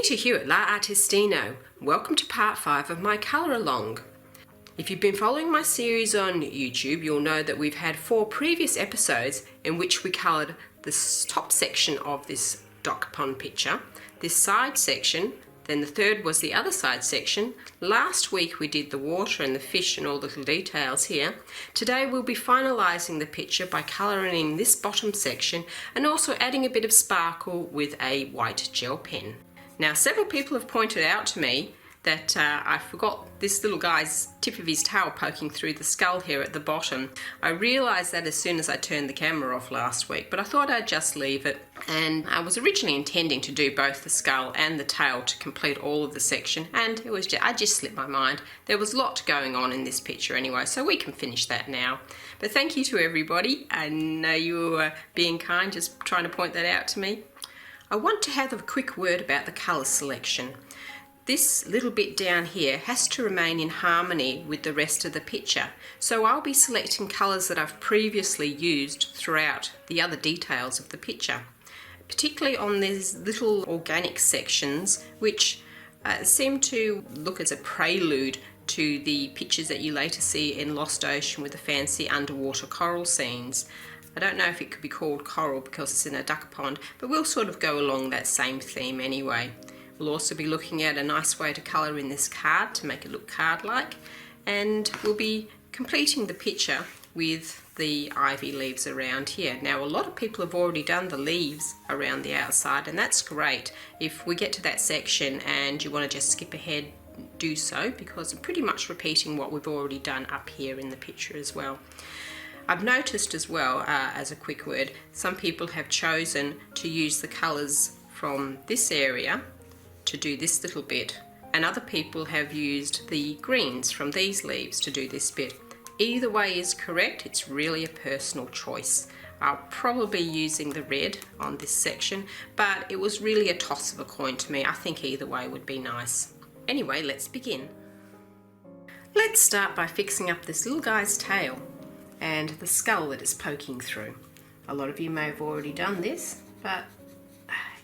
Peter Hewitt, La-artistino. Welcome to part 5 of my colour along. If you've been following my series on YouTube, you'll know that we've had 4 previous episodes in which we coloured the top section of this dock pond picture, this side section, then the third was the other side section. Last week we did the water and the fish and all the little details here. Today we'll be finalising the picture by colouring in this bottom section and also adding a bit of sparkle with a white gel pen. Now, several people have pointed out to me that I forgot this little guy's tip of his tail poking through the skull here at the bottom. I realised that as soon as I turned the camera off last week, but I thought I'd just leave it. And I was originally intending to do both the skull and the tail to complete all of the section, and I just slipped my mind. There was a lot going on in this picture anyway, so we can finish that now. But thank you to everybody. I know you were being kind, just trying to point that out to me. I want to have a quick word about the colour selection. This little bit down here has to remain in harmony with the rest of the picture, so I'll be selecting colours that I've previously used throughout the other details of the picture, particularly on these little organic sections which seem to look as a prelude to the pictures that you later see in Lost Ocean with the fancy underwater coral scenes. I don't know if it could be called coral because it's in a duck pond, but we'll sort of go along that same theme anyway. We'll also be looking at a nice way to colour in this card to make it look card-like, and we'll be completing the picture with the ivy leaves around here. Now, a lot of people have already done the leaves around the outside, and that's great. If we get to that section and you want to just skip ahead, do so, because I'm pretty much repeating what we've already done up here in the picture as well. I've noticed as well, as a quick word, some people have chosen to use the colours from this area to do this little bit, and other people have used the greens from these leaves to do this bit. Either way is correct, it's really a personal choice. I'll probably be using the red on this section, but it was really a toss of a coin to me. I think either way would be nice. Anyway, let's begin. Let's start by fixing up this little guy's tail and the skull that it's poking through. A lot of you may have already done this, but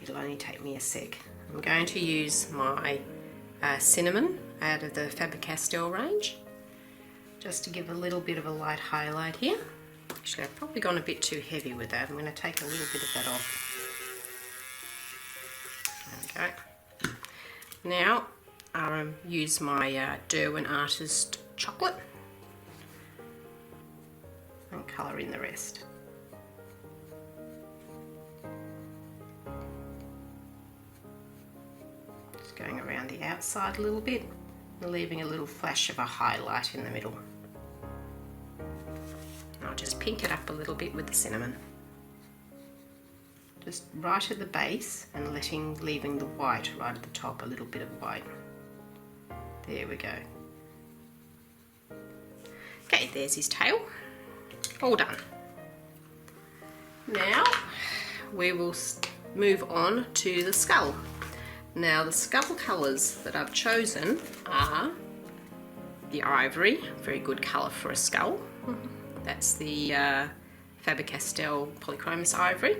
it'll only take me a sec. I'm going to use my cinnamon out of the Faber-Castell range, just to give a little bit of a light highlight here. Actually, I've probably gone a bit too heavy with that. I'm going to take a little bit of that off. Okay. Now, I'll use my Derwent Artist chocolate and colour in the rest. Just going around the outside a little bit and leaving a little flash of a highlight in the middle. I'll just pink it up a little bit with the cinnamon. Just right at the base and leaving the white right at the top, a little bit of white. There we go. Okay, there's his tail. All done. Now we will move on to the skull. Now, the skull colours that I've chosen are the ivory, very good colour for a skull. That's the Faber-Castell Polychromos ivory.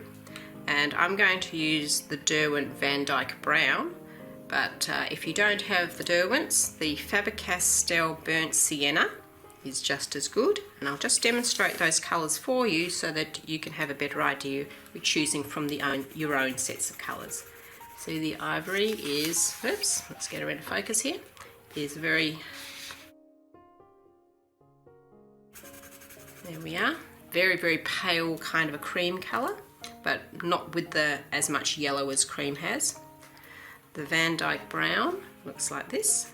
And I'm going to use the Derwent Van Dyke brown, but if you don't have the Derwents, the Faber-Castell burnt sienna is just as good, and I'll just demonstrate those colours for you so that you can have a better idea with choosing from your own sets of colours. So the ivory is, oops, let's get her into focus here, is very, there we are, very, very pale kind of a cream colour, but not with as much yellow as cream has. The Van Dyke brown looks like this.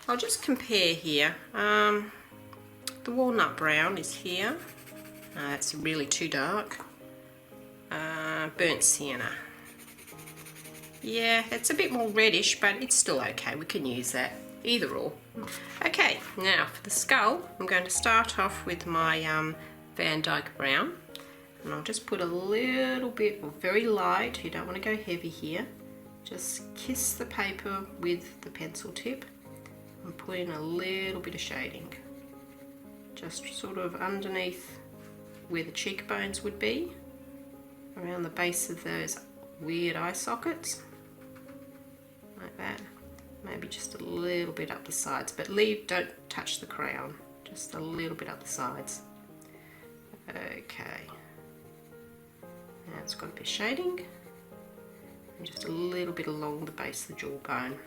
I'll just compare here. The walnut brown is here. It's really too dark. Burnt sienna. Yeah, it's a bit more reddish, but it's still okay. We can use that. Either or. Okay, now for the skull, I'm going to start off with my Van Dyke brown. And I'll just put a little bit, very light. You don't want to go heavy here. Just kiss the paper with the pencil tip. And put in a little bit of shading, just sort of underneath where the cheekbones would be, around the base of those weird eye sockets, like that. Maybe just a little bit up the sides, but don't touch the crown, just a little bit up the sides. Okay, now it's got a bit of shading, and just a little bit along the base of the jawbone.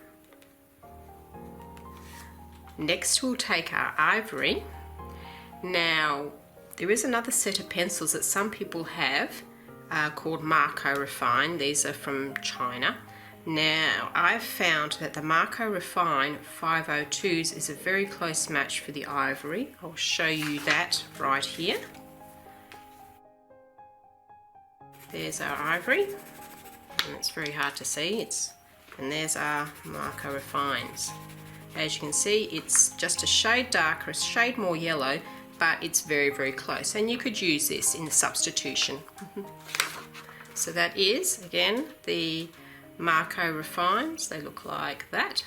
Next we'll take our ivory. Now there is another set of pencils that some people have called Marco Refine. These are from China. Now I've found that the Marco Refine 502s is a very close match for the ivory. I'll show you that right here. There's our ivory, and it's very hard to see. And there's our Marco Refines. As you can see, it's just a shade darker, a shade more yellow, but it's very, very close. And you could use this in the substitution. So that is, again, the Marco Refines. They look like that.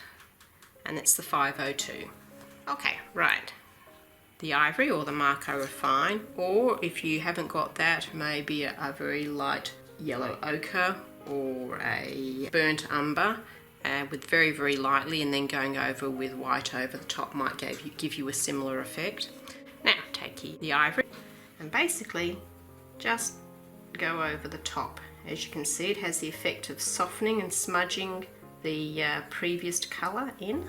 And that's the 502. Okay, right. The ivory or the Marco Refine, or if you haven't got that, maybe a very light yellow ochre or a burnt umber, with very, very lightly, and then going over with white over the top might give you a similar effect. Now take the ivory and basically just go over the top. As you can see, it has the effect of softening and smudging the previous colour in.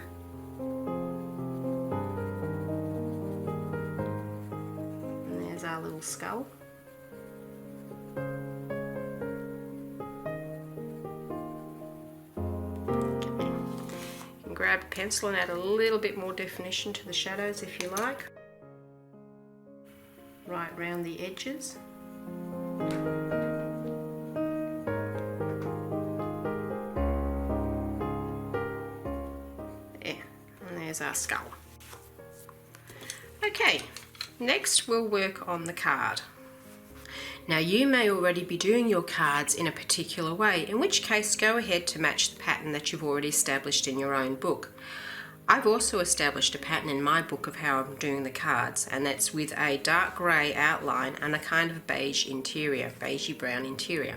And there's our little skull. Grab a pencil and add a little bit more definition to the shadows if you like. Right round the edges. There, and there's our skull. Okay, next we'll work on the card. Now you may already be doing your cards in a particular way, in which case go ahead to match the pattern that you've already established in your own book. I've also established a pattern in my book of how I'm doing the cards, and that's with a dark grey outline and a kind of beige interior, beigey brown interior.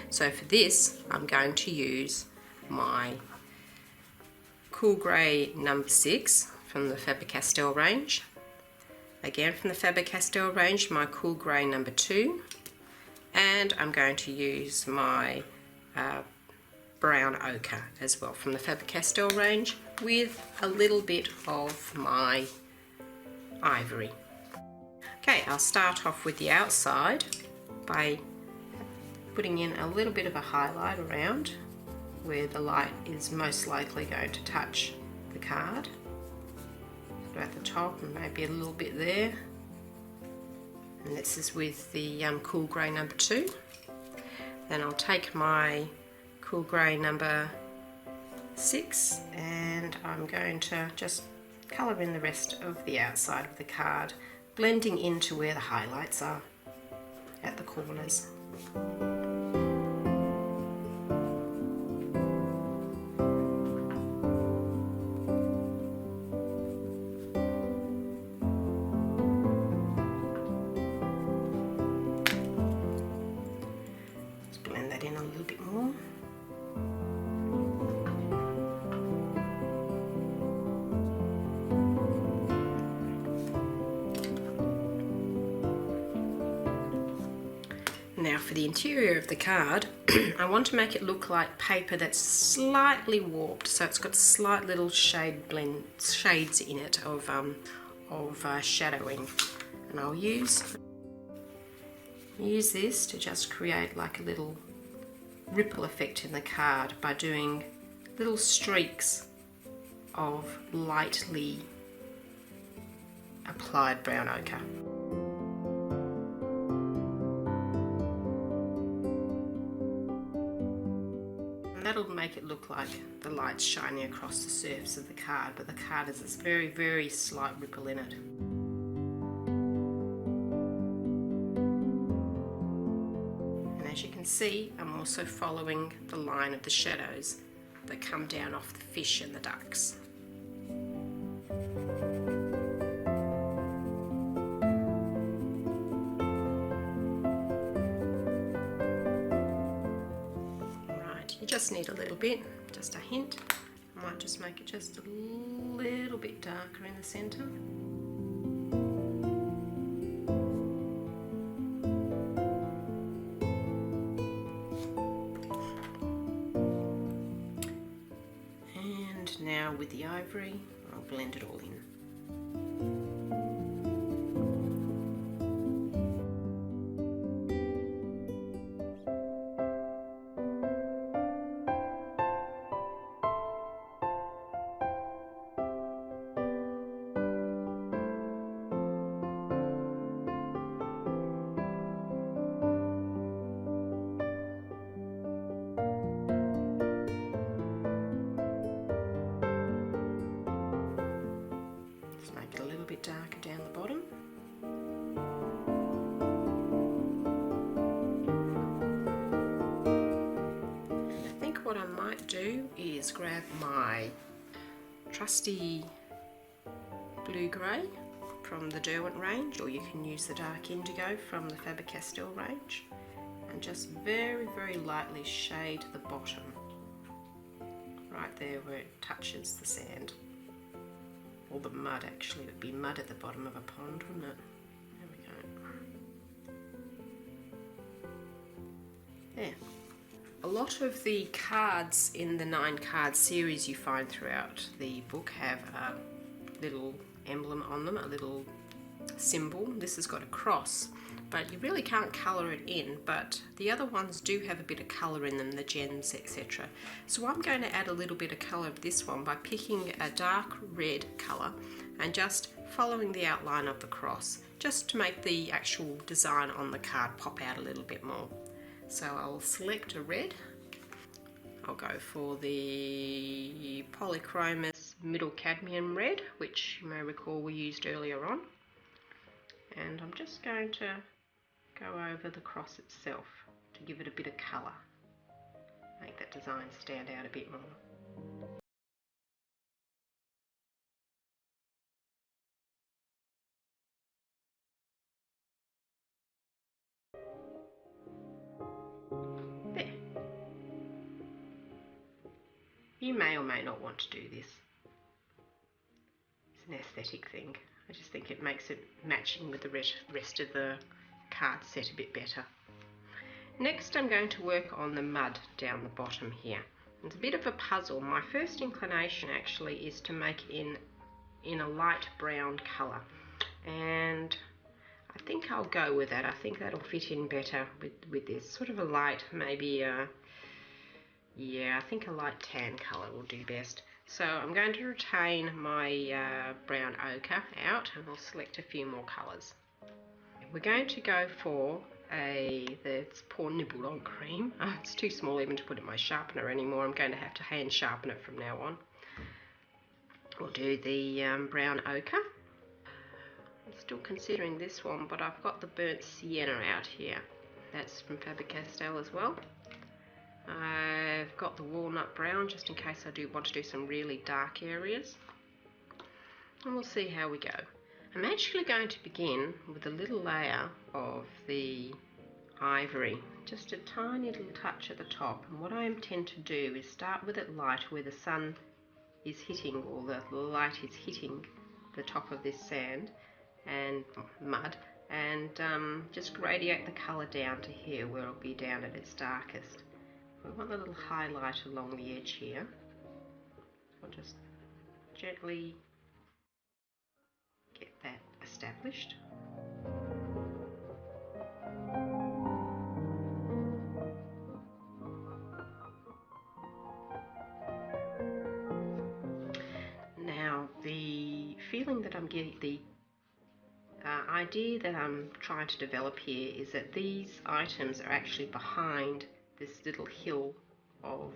So for this I'm going to use my Cool Grey number 6 from the Faber-Castell range. Again from the Faber-Castell range, my Cool Grey number 2. And I'm going to use my brown ochre as well from the Faber-Castell range with a little bit of my ivory. Okay, I'll start off with the outside by putting in a little bit of a highlight around where the light is most likely going to touch the card. So at the top and maybe a little bit there. And this is with the Cool Grey number 2. Then I'll take my Cool Grey number 6 and I'm going to just colour in the rest of the outside of the card, blending into where the highlights are at the corners. In a little bit more. Now for the interior of the card, I want to make it look like paper that's slightly warped, so it's got slight little shades in it of shadowing, and I'll use this to just create like a little ripple effect in the card by doing little streaks of lightly applied brown ochre. And that'll make it look like the light's shining across the surface of the card, but the card has this very, very slight ripple in it. As you can see, I'm also following the line of the shadows that come down off the fish and the ducks. Right, you just need a little bit, just a hint. I might just make it just a little bit darker in the centre. And now with the ivory, I'll blend it all in. Make it a little bit darker down the bottom. And I think what I might do is grab my trusty blue-grey from the Derwent range, or you can use the dark indigo from the Faber-Castell range, and just very, very lightly shade the bottom, right there where it touches the sand. Or the mud, actually. It would be mud at the bottom of a pond, wouldn't it? There we go. There. A lot of the cards in the 9-card series you find throughout the book have a little emblem on them, a little symbol. This has got a cross, but you really can't colour it in, but the other ones do have a bit of colour in them, the gems, etc. So I'm going to add a little bit of colour of this one by picking a dark red colour and just following the outline of the cross, just to make the actual design on the card pop out a little bit more. So I'll select a red. I'll go for the Polychromos Middle Cadmium Red, which you may recall we used earlier on. And I'm just going to go over the cross itself to give it a bit of colour, make that design stand out a bit more. There. You may or may not want to do this. It's an aesthetic thing. I just think it makes it matching with the rest of the card set a bit better. Next I'm going to work on the mud down the bottom here. It's a bit of a puzzle. My first inclination actually is to make it in a light brown colour, and I think I'll go with that. I think that'll fit in better with this sort of a light, maybe yeah, I think a light tan colour will do best. So I'm going to retain my brown ochre out, and I'll select a few more colours. We're going to go for this poor nibbled on cream. It's too small even to put in my sharpener anymore. I'm going to have to hand sharpen it from now on. We'll do the brown ochre. I'm still considering this one, but I've got the burnt sienna out here. That's from Faber-Castell as well. I've got the walnut brown just in case I do want to do some really dark areas. And we'll see how we go. I'm actually going to begin with a little layer of the ivory, just a tiny little touch at the top. And what I intend to do is start with it light where the sun is hitting, or the light is hitting the top of this sand and mud, and just radiate the colour down to here where it'll be down at its darkest. We want a little highlight along the edge here. I'll just gently get that established. Now the feeling that I'm getting, the idea that I'm trying to develop here is that these items are actually behind this little hill of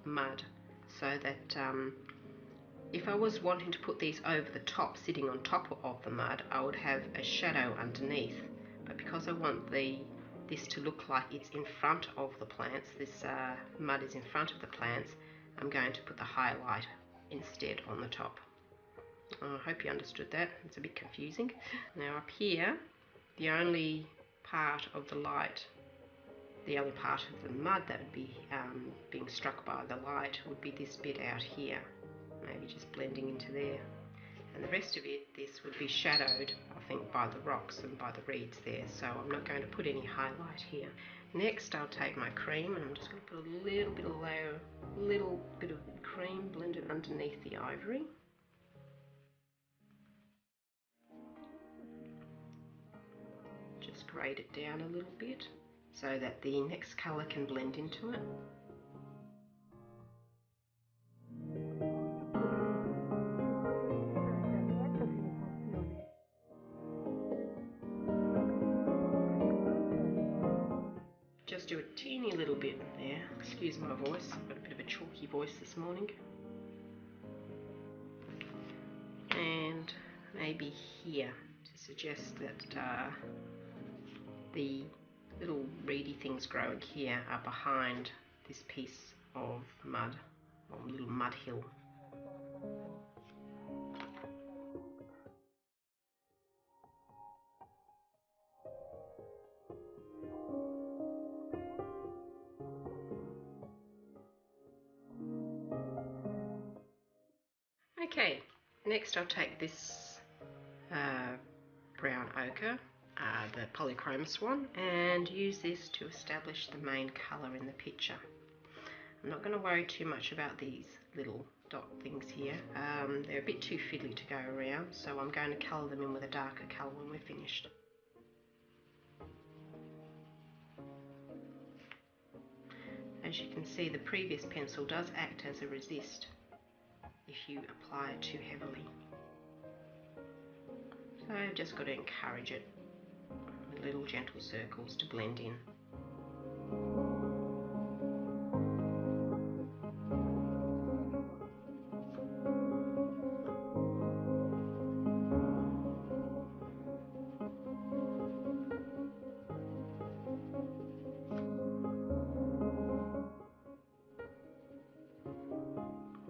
mud, so that if I was wanting to put these over the top, sitting on top of the mud, I would have a shadow underneath. But because I want this to look like it's in front of the plants, this mud is in front of the plants, I'm going to put the highlight instead on the top. I hope you understood that. It's a bit confusing. Now up here, the only part of the light the only part of the mud that would be being struck by the light would be this bit out here, maybe just blending into there. And the rest of it, this would be shadowed, I think, by the rocks and by the reeds there, so I'm not going to put any highlight here. Next, I'll take my cream and I'm just going to put a little bit of cream blended underneath the ivory. Just grade it down a little bit so that the next colour can blend into it. Just do a teeny little bit there. Excuse my voice, I've got a bit of a chalky voice this morning. And maybe here to suggest that the little reedy things growing here are behind this piece of mud, or little mud hill. Okay, next I'll take this brown ochre, the polychromos one, and use this to establish the main colour in the picture. I'm not going to worry too much about these little dot things here. They're a bit too fiddly to go around, so I'm going to colour them in with a darker colour when we're finished. As you can see, the previous pencil does act as a resist if you apply it too heavily. So I've just got to encourage it with little gentle circles to blend in.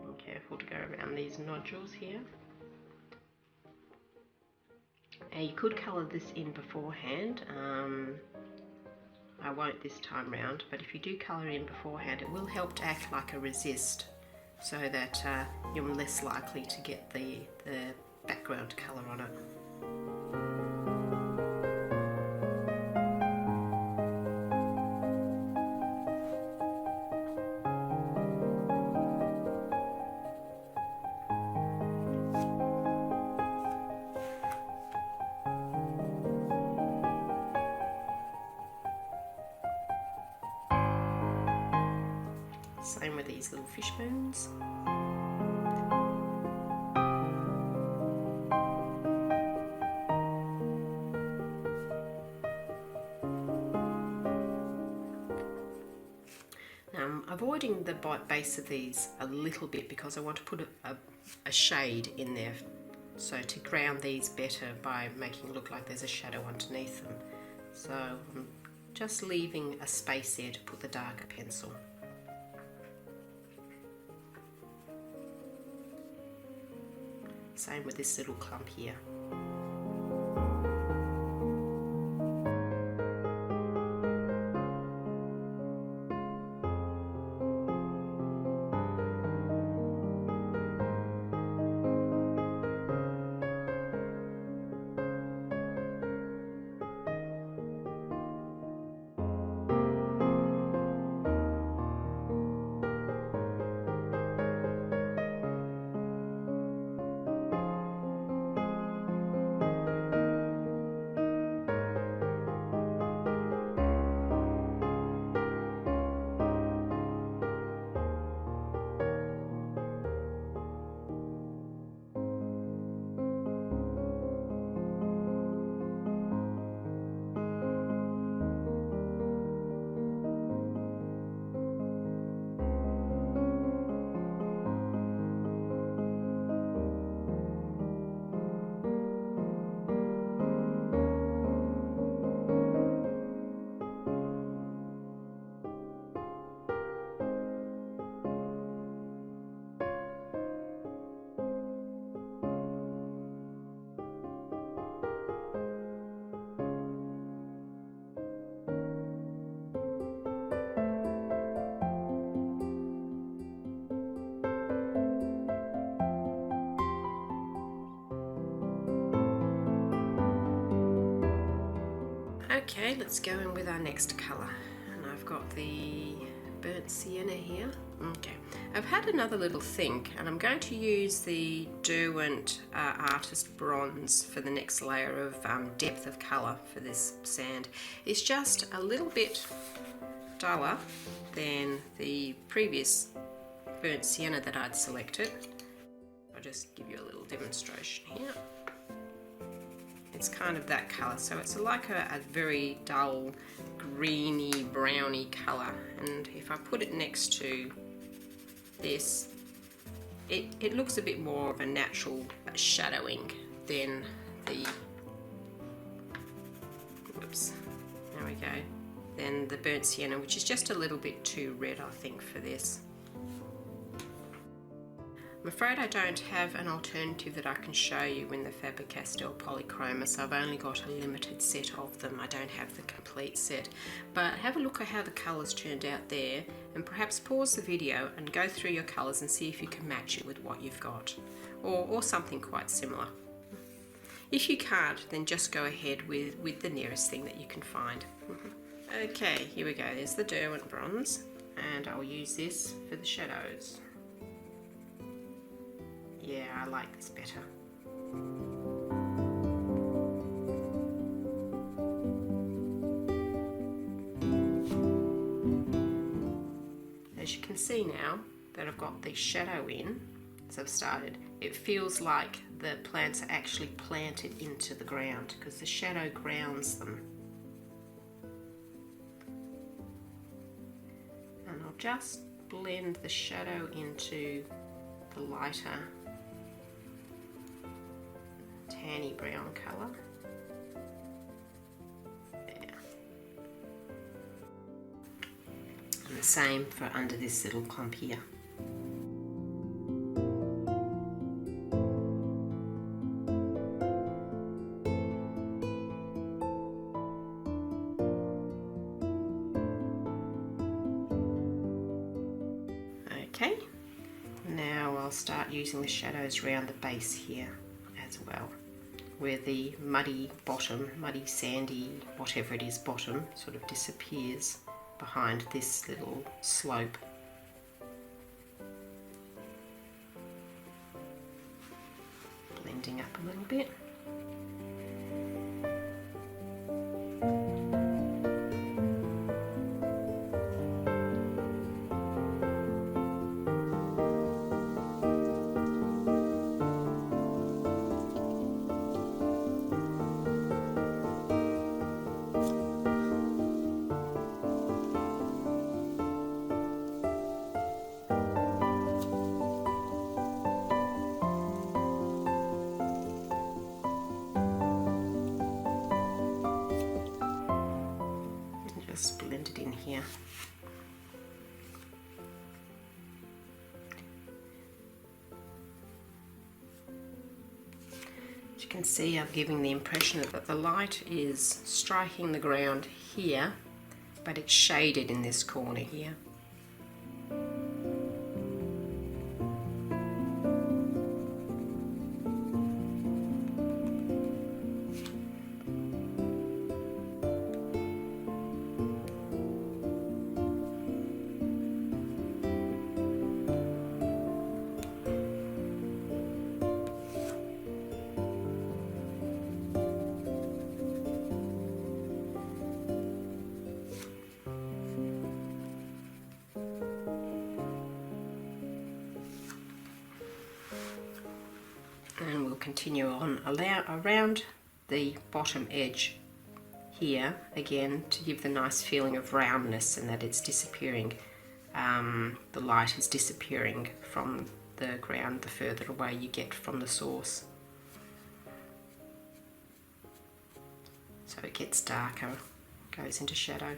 Be careful to go around these nodules here. You could colour this in beforehand. I won't this time round, but if you do colour in beforehand, it will help to act like a resist, so that you're less likely to get the background colour on it. Same with these little fish bones. Now I'm avoiding the base of these a little bit because I want to put a shade in there, so to ground these better by making it look like there's a shadow underneath them. So I'm just leaving a space there to put the darker pencil. Same with this little clump here. Okay, let's go in with our next colour. And I've got the burnt sienna here. Okay, I've had another little think, and I'm going to use the Derwent Artist Bronze for the next layer of depth of colour for this sand. It's just a little bit duller than the previous burnt sienna that I'd selected. I'll just give you a little demonstration here. It's kind of that colour, so it's like a very dull greeny browny colour, and if I put it next to this, it looks a bit more of a natural shadowing than the, whoops, there we go, than the burnt sienna, which is just a little bit too red, I think, for this. I'm afraid I don't have an alternative that I can show you in the Faber-Castell Polychroma, so I've only got a limited set of them. I don't have the complete set. But have a look at how the colours turned out there, and perhaps pause the video and go through your colours and see if you can match it with what you've got, or something quite similar. If you can't, then just go ahead with the nearest thing that you can find. Okay, here we go. There's the Derwent Bronze, and I'll use this for the shadows. Yeah, I like this better. As you can see now that I've got the shadow in, as I've started, it feels like the plants are actually planted into the ground because the shadow grounds them. And I'll just blend the shadow into the lighter tanny brown colour. There. And the same for under this little clump here. Okay, now I'll start using the shadows around the base here as well, where the muddy bottom, muddy sandy, whatever it is bottom, sort of disappears behind this little slope. Blending up a little bit. Just blend it in here. As you can see, I'm giving the impression that the light is striking the ground here, but it's shaded in this corner here. And we'll continue on around the bottom edge here again to give the nice feeling of roundness and that it's disappearing. The light is disappearing from the ground the further away you get from the source. So it gets darker, goes into shadow.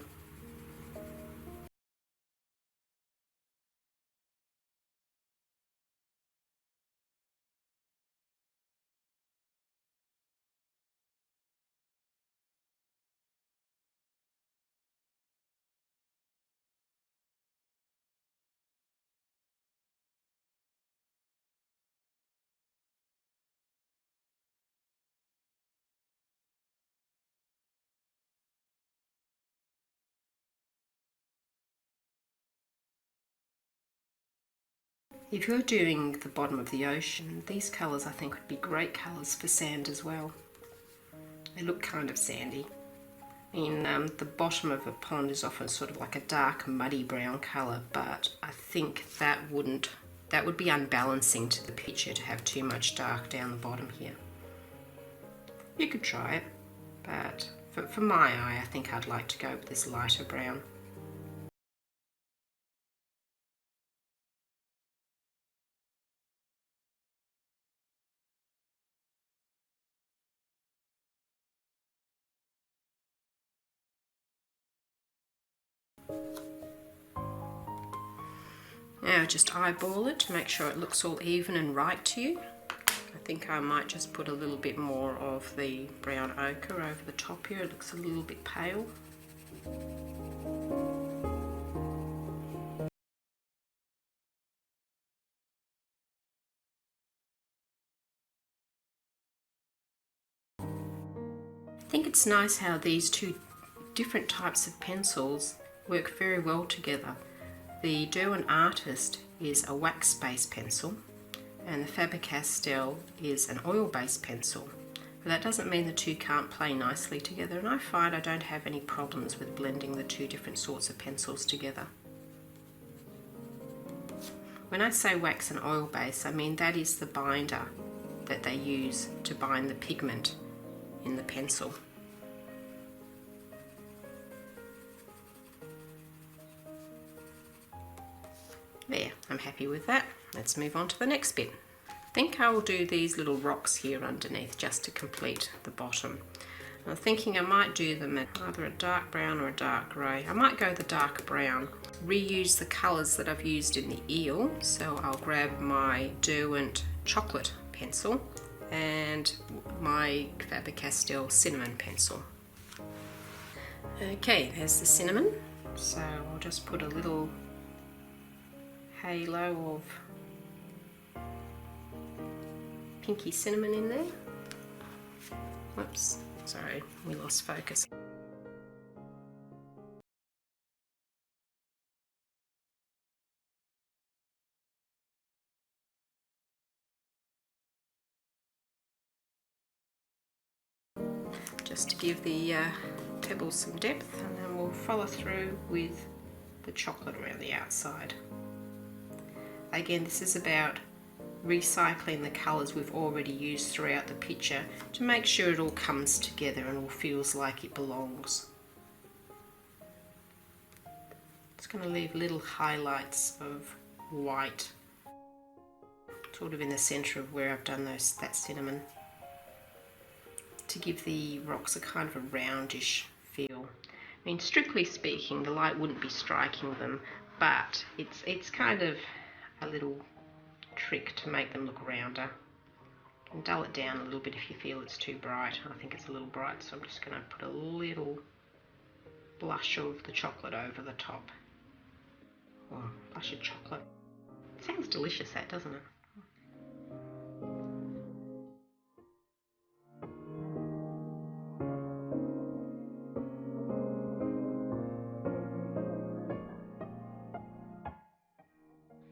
If you're doing the bottom of the ocean, these colours I think would be great colours for sand as well. They look kind of sandy. In the bottom of a pond is often sort of like a dark muddy brown colour, but I think that would be unbalancing to the picture to have too much dark down the bottom here. You could try it, but for my eye I think I'd like to go with this lighter brown. Now just eyeball it to make sure it looks all even and right to you. I think I might just put a little bit more of the brown ochre over the top here. It looks a little bit pale. I think it's nice how these two different types of pencils work very well together. The Derwent Artist is a wax-based pencil and the Faber-Castell is an oil-based pencil. But that doesn't mean the two can't play nicely together, and I find I don't have any problems with blending the two different sorts of pencils together. When I say wax and oil-based, I mean that is the binder that they use to bind the pigment in the pencil. There, I'm happy with that. Let's move on to the next bit. I think I will do these little rocks here underneath just to complete the bottom. I'm thinking I might do them at either a dark brown or a dark grey. I might go the dark brown. Reuse the colours that I've used in the eel, so I'll grab my Derwent chocolate pencil and my Faber-Castell cinnamon pencil. Okay, there's the cinnamon, so I'll just put a little halo of pinky cinnamon in there. Whoops, sorry, we lost focus. Just to give the pebbles some depth, and then we'll follow through with the chocolate around the outside. Again, this is about recycling the colours we've already used throughout the picture to make sure it all comes together and all feels like it belongs. Just going to leave little highlights of white sort of in the centre of where I've done that cinnamon to give the rocks a kind of a roundish feel. I mean, strictly speaking, the light wouldn't be striking them, but it's kind of a little trick to make them look rounder. You can dull it down a little bit if you feel it's too bright. I think it's a little bright, so I'm just going to put a little blush of the chocolate over the top. Oh, blush of chocolate. It sounds delicious, that, doesn't it?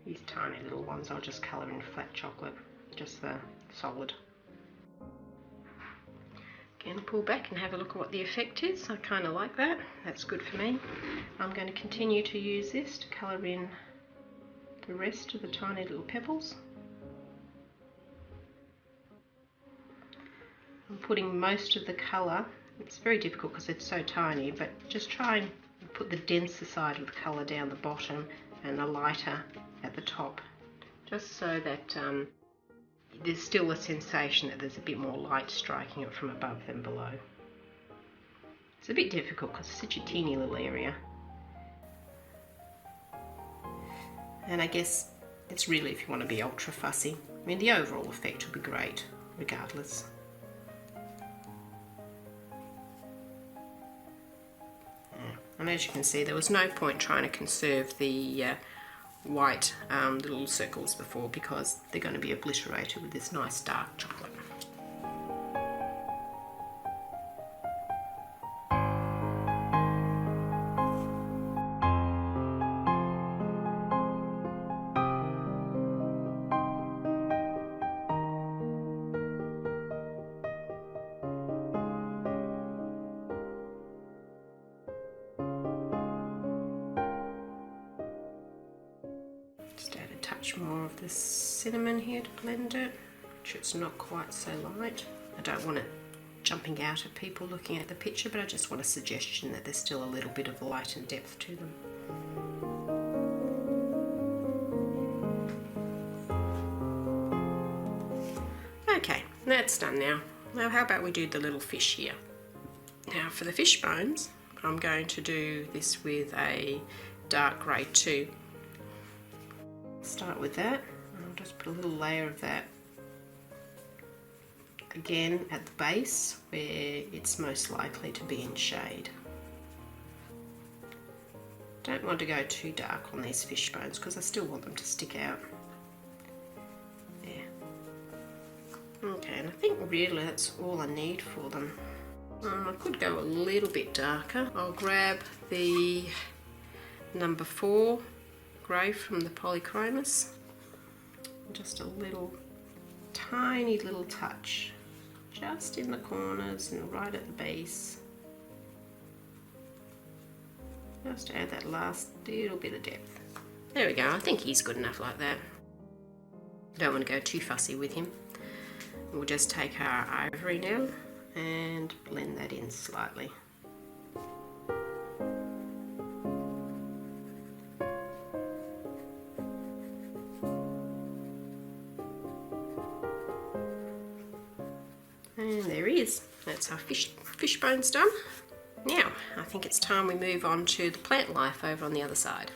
These tiny little ones I'll just colour in flat chocolate, just the solid. Again, pull back and have a look at what the effect is. I kind of like that. That's good for me. I'm going to continue to use this to colour in the rest of the tiny little pebbles. I'm putting most of the colour. It's very difficult because it's so tiny, but just try and put the denser side of the colour down the bottom and the lighter at the top, just so that there's still a sensation that there's a bit more light striking it from above than below. It's a bit difficult because it's such a teeny little area, and I guess it's really if you want to be ultra fussy. I mean, the overall effect will be great regardless. And as you can see, there was no point trying to conserve the white little circles before, because they're going to be obliterated with this nice dark chocolate. touch more of the cinnamon here to blend it. Make sure it's not quite so light. I don't want it jumping out at people looking at the picture, but I just want a suggestion that there's still a little bit of light and depth to them. Okay, that's done now. Now how about we do the little fish here. Now for the fish bones, I'm going to do this with a dark grey too. Start with that, and I'll just put a little layer of that again at the base where it's most likely to be in shade. Don't want to go too dark on these fish bones because I still want them to stick out. There. Okay, and I think really that's all I need for them. I could go a little bit darker. I'll grab the number 4 grey from the Polychromos. Just a little, tiny little touch. Just in the corners and right at the base. Just to add that last little bit of depth. There we go, I think he's good enough like that. Don't want to go too fussy with him. We'll just take our ivory now and blend that in slightly. And there he is. That's our fish bones done. Now, I think it's time we move on to the plant life over on the other side.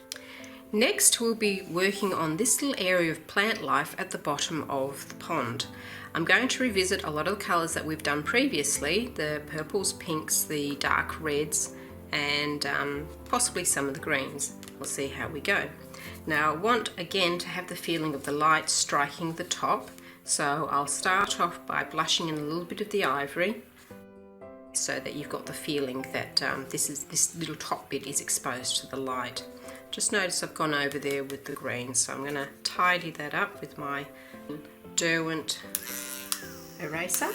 Next, we'll be working on this little area of plant life at the bottom of the pond. I'm going to revisit a lot of the colours that we've done previously, the purples, pinks, the dark reds, and possibly some of the greens. We'll see how we go. Now, I want again to have the feeling of the light striking the top, so I'll start off by blushing in a little bit of the ivory so that you've got the feeling that this little top bit is exposed to the light. Just notice I've gone over there with the green, so I'm going to tidy that up with my Derwent eraser.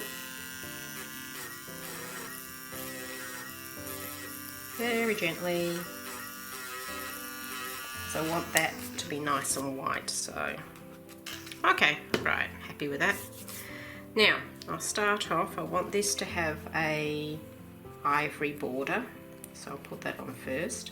Very gently, so I want that to be nice and white. So, okay, right, happy with that. Now, I'll start off, I want this to have a ivory border, so I'll put that on first.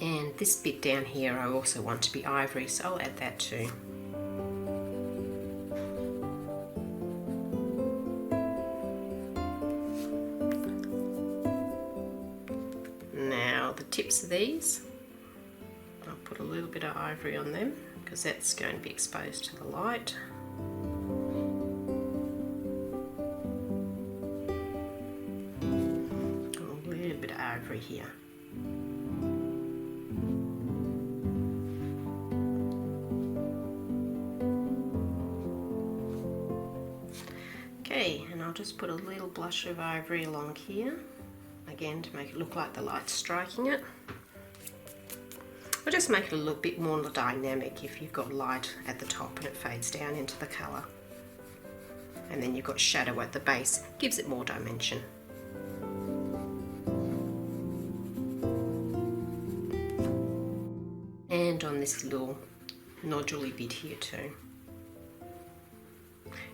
And this bit down here I also want to be ivory, so I'll add that too. Now the tips of these, I'll put a little bit of ivory on them because that's going to be exposed to the light. A little bit of ivory here. Okay, and I'll just put a little blush of ivory along here, again to make it look like the light's striking it. I'll just make it a little bit more dynamic if you've got light at the top and it fades down into the colour. And then you've got shadow at the base, gives it more dimension. And on this little nodule-y bit here too.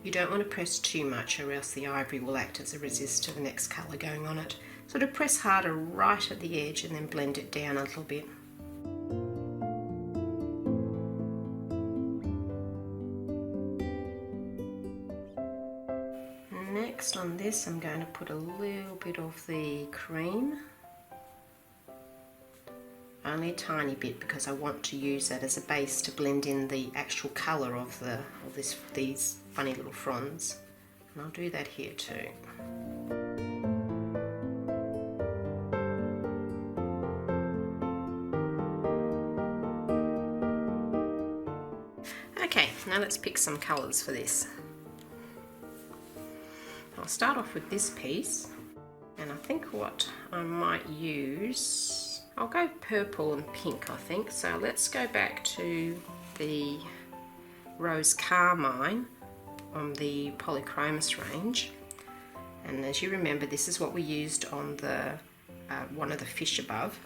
You don't want to press too much or else the ivory will act as a resist to the next colour going on it. So to press harder right at the edge and then blend it down a little bit. Next on this I'm going to put a little bit of the cream. Only a tiny bit because I want to use that as a base to blend in the actual colour of these funny little fronds. And I'll do that here too. Okay, now let's pick some colours for this. I'll start off with this piece, and I think what I might use, I'll go purple and pink I think, so let's go back to the Rose Carmine on the Polychromos range. And as you remember, this is what we used on the one of the fish above.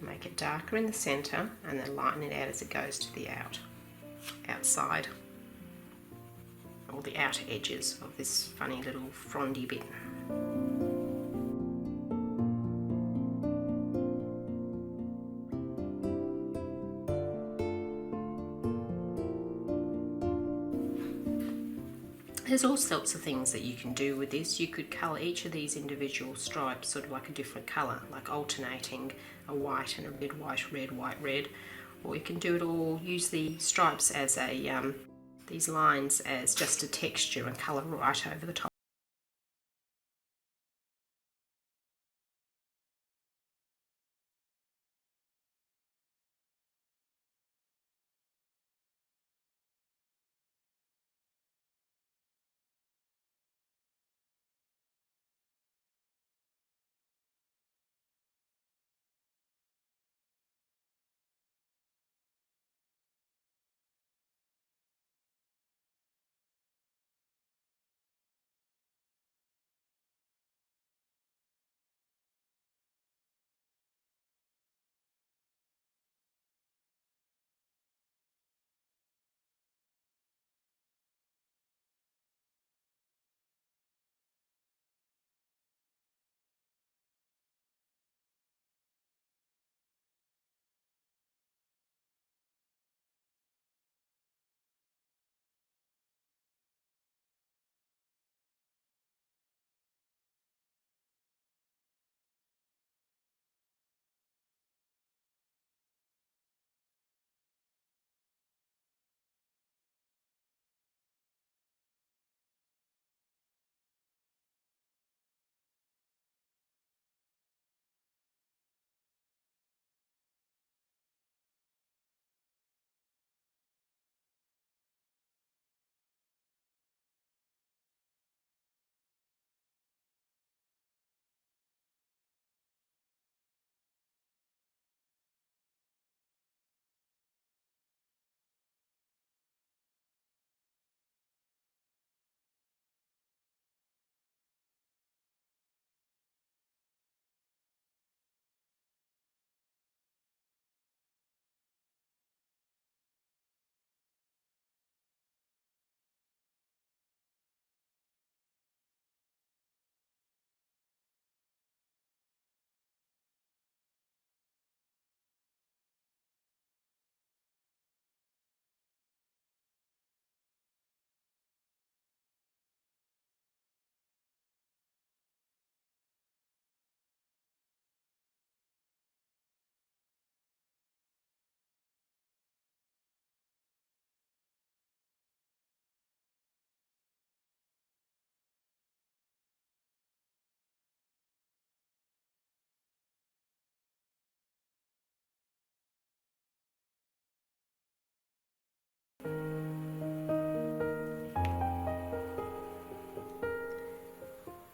Make it darker in the centre and then lighten it out as it goes to the outside, or the outer edges of this funny little frondy bit. There's all sorts of things that you can do with this. You could colour each of these individual stripes sort of like a different colour, like alternating a white and a red, white, red, white, red. Or you can do it all, use the stripes as a, these lines as just a texture and colour right over the top.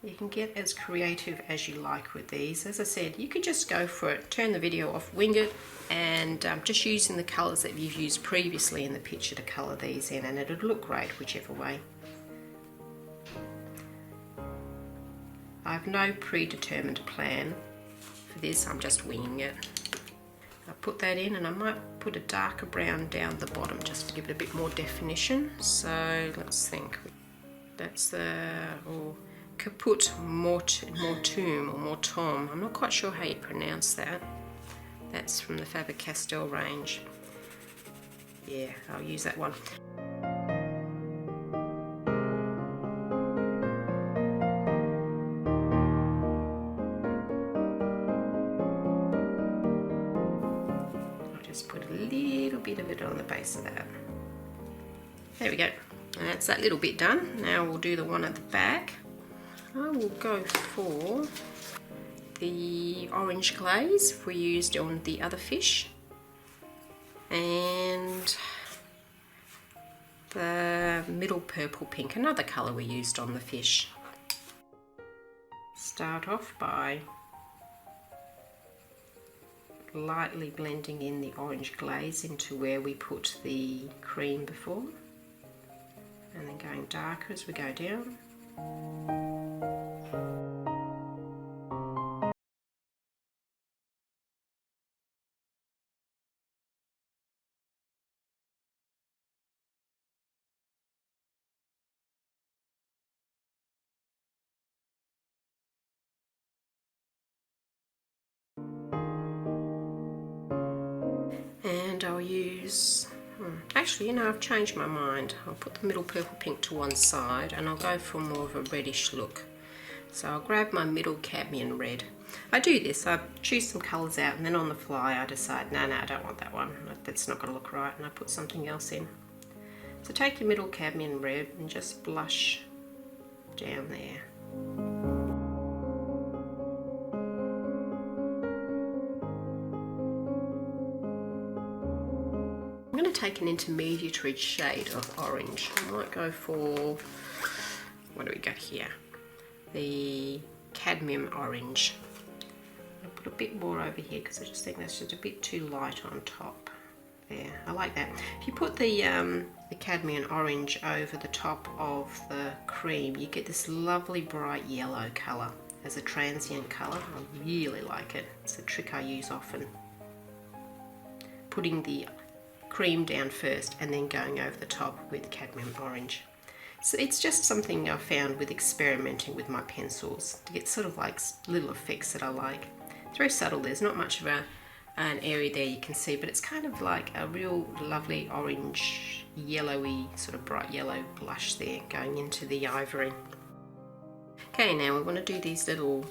You can get as creative as you like with these. As I said, you could just go for it, turn the video off, wing it, and just using the colours that you've used previously in the picture to colour these in, and it'll look great whichever way. I have no predetermined plan for this, I'm just winging it. I put that in, and I might put a darker brown down the bottom just to give it a bit more definition. So let's think. That's the Caput Mortum or Mortum. I'm not quite sure how you pronounce that. That's from the Faber-Castell range. Yeah, I'll use that one. I'll just put a little bit of it on the base of that. There we go. And that's that little bit done. Now we'll do the one at the back. I will go for the orange glaze we used on the other fish, and the middle purple pink, another colour we used on the fish. Start off by lightly blending in the orange glaze into where we put the cream before, and then going darker as we go down. And I'll use, actually, you know, I've changed my mind. I'll put the middle purple pink to one side and I'll go for more of a reddish look. So I'll grab my middle cadmium red. I do this, I choose some colours out and then on the fly I decide, no, I don't want that one. That's not going to look right, and I put something else in. So take your middle cadmium red and just blush down there. I'm going to take an intermediary shade of orange. I might go for, what do we got here? The cadmium orange. I'll put a bit more over here because I just think that's just a bit too light on top. There, I like that. If you put the cadmium orange over the top of the cream, you get this lovely bright yellow colour as a transient colour. I really like it. It's a trick I use often. Putting the cream down first and then going over the top with cadmium orange. So it's just something I found with experimenting with my pencils to get sort of like little effects that I like. It's very subtle, there's not much of an area there you can see, but it's kind of like a real lovely orange, yellowy, sort of bright yellow blush there going into the ivory. Okay, now we want to do these little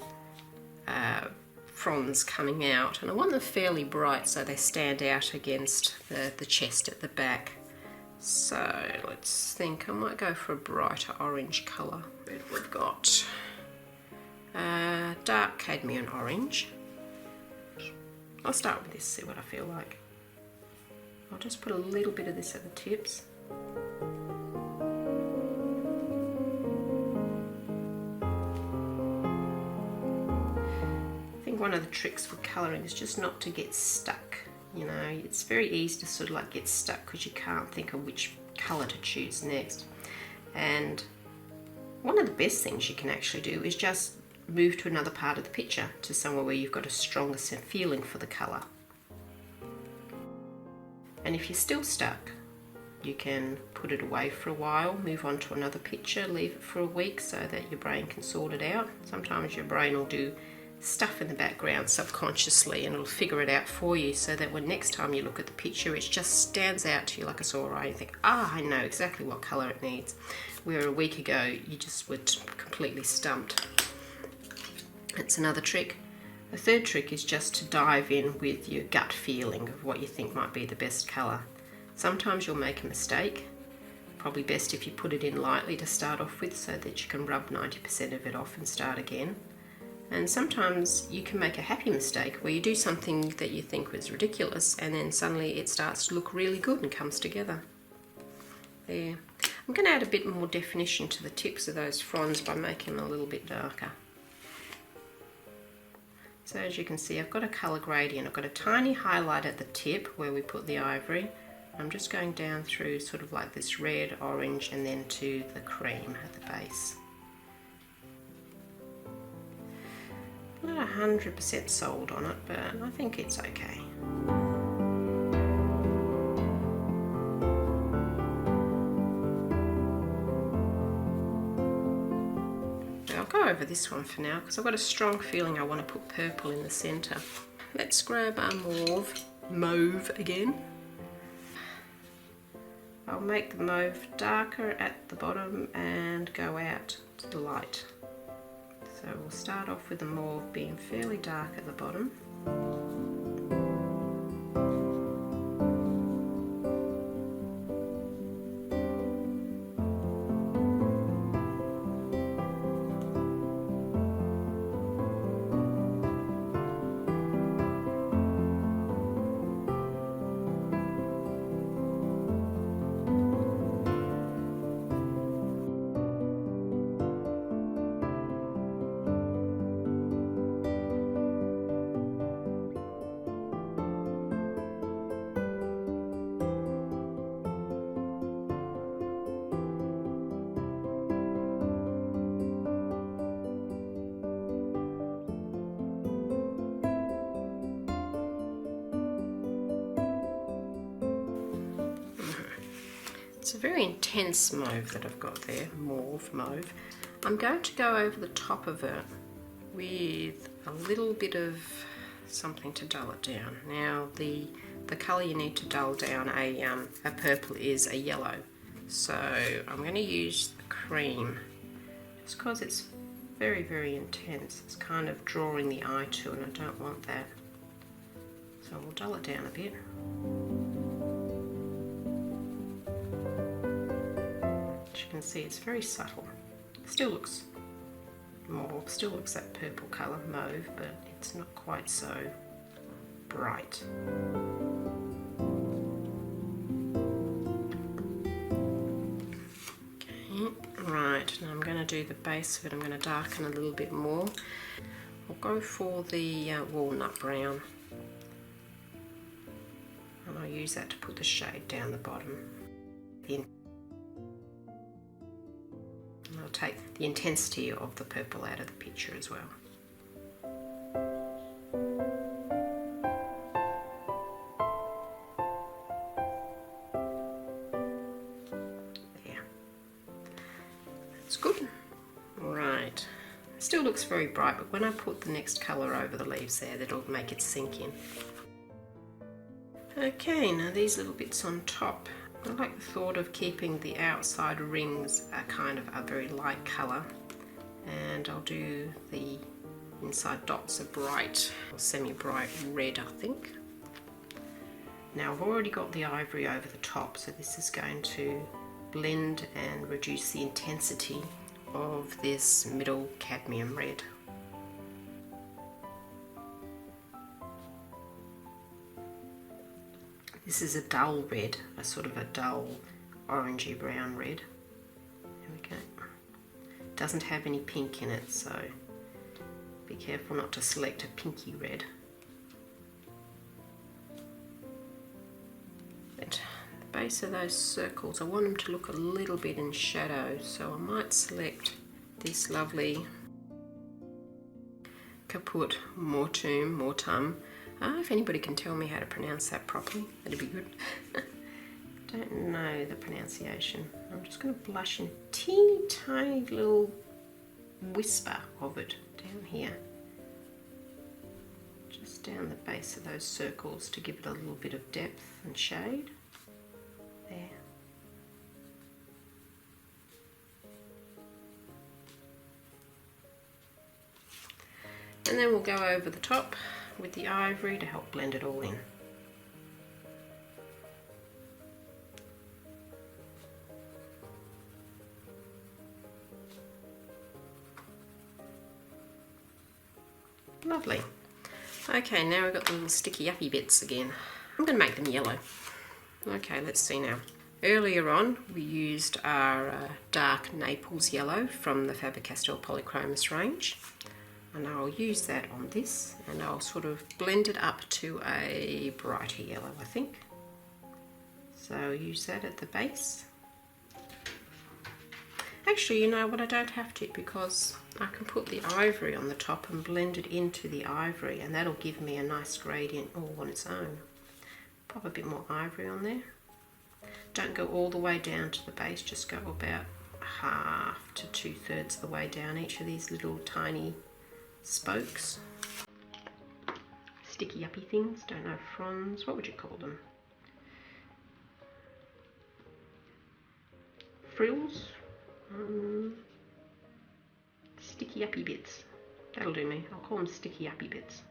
fronds coming out, and I want them fairly bright so they stand out against the chest at the back. So let's think, I might go for a brighter orange colour. We've got dark cadmium orange. I'll start with this, see what I feel like. I'll just put a little bit of this at the tips. I think one of the tricks with colouring is just not to get stuck. You know, it's very easy to sort of like get stuck because you can't think of which colour to choose next. And one of the best things you can actually do is just move to another part of the picture, to somewhere where you've got a stronger feeling for the colour. And if you're still stuck, you can put it away for a while, move on to another picture, leave it for a week so that your brain can sort it out. Sometimes your brain will do stuff in the background subconsciously and it'll figure it out for you, so that when next time you look at the picture it just stands out to you like a sore eye. You think, I know exactly what colour it needs, where a week ago you just were completely stumped. That's another trick. The third trick is just to dive in with your gut feeling of what you think might be the best colour. Sometimes you'll make a mistake. Probably best if you put it in lightly to start off with so that you can rub 90% of it off and start again. And sometimes you can make a happy mistake where you do something that you think was ridiculous and then suddenly it starts to look really good and comes together. There. I'm going to add a bit more definition to the tips of those fronds by making them a little bit darker. So as you can see, I've got a colour gradient. I've got a tiny highlight at the tip where we put the ivory. I'm just going down through sort of like this red, orange, and then to the cream at the base. Not 100% sold on it, but I think it's okay. I'll go over this one for now because I've got a strong feeling I want to put purple in the centre. Let's grab our mauve again. I'll make the mauve darker at the bottom and go out to the light. So we'll start off with the mauve being fairly dark at the bottom. It's a very intense mauve that I've got there, mauve. I'm going to go over the top of it with a little bit of something to dull it down. Now the colour you need to dull down a purple is a yellow. So I'm going to use the cream just because it's very, very intense. It's kind of drawing the eye to, and I don't want that. So we'll dull it down a bit. As you can see, it's very subtle. Still looks that purple colour, mauve, but it's not quite so bright. Right, now I'm going to do the base of it. I'm going to darken a little bit more. I'll go for the walnut brown, and I'll use that to put the shade down the bottom. And I'll take the intensity of the purple out of the picture as well. Good. Right. Still looks very bright, but when I put the next colour over the leaves there, that'll make it sink in. Okay, now these little bits on top. I like the thought of keeping the outside rings a kind of a very light colour, and I'll do the inside dots a bright or semi-bright red, I think. Now I've already got the ivory over the top, so this is going to blend and reduce the intensity of this middle cadmium red. This is a dull red, a sort of a dull orangey brown red. There we go. It doesn't have any pink in it, so be careful not to select a pinky red. But the base of those circles, I want them to look a little bit in shadow, so I might select this lovely Caput Mortum. If anybody can tell me how to pronounce that properly, that'd be good. Don't know the pronunciation. I'm just going to blush in teeny tiny little whisper of it down here. Just down the base of those circles to give it a little bit of depth and shade. There. And then we'll go over the top with the ivory to help blend it all in. Lovely. Okay, now we've got the little sticky uppy bits again. I'm going to make them yellow. Okay, let's see now. Earlier on we used our dark Naples yellow from the Faber-Castell Polychromos range. And I'll use that on this, and I'll sort of blend it up to a brighter yellow, I think. So I'll use that at the base. Actually, you know what, I don't have to, because I can put the ivory on the top and blend it into the ivory, and that'll give me a nice gradient all on its own. Pop a bit more ivory on there. Don't go all the way down to the base, just go about half to 2/3 of the way down each of these little tiny spokes. Sticky uppy things, don't know, fronds, what would you call them? Frills? Sticky uppy bits. That'll do me. I'll call them sticky uppy bits.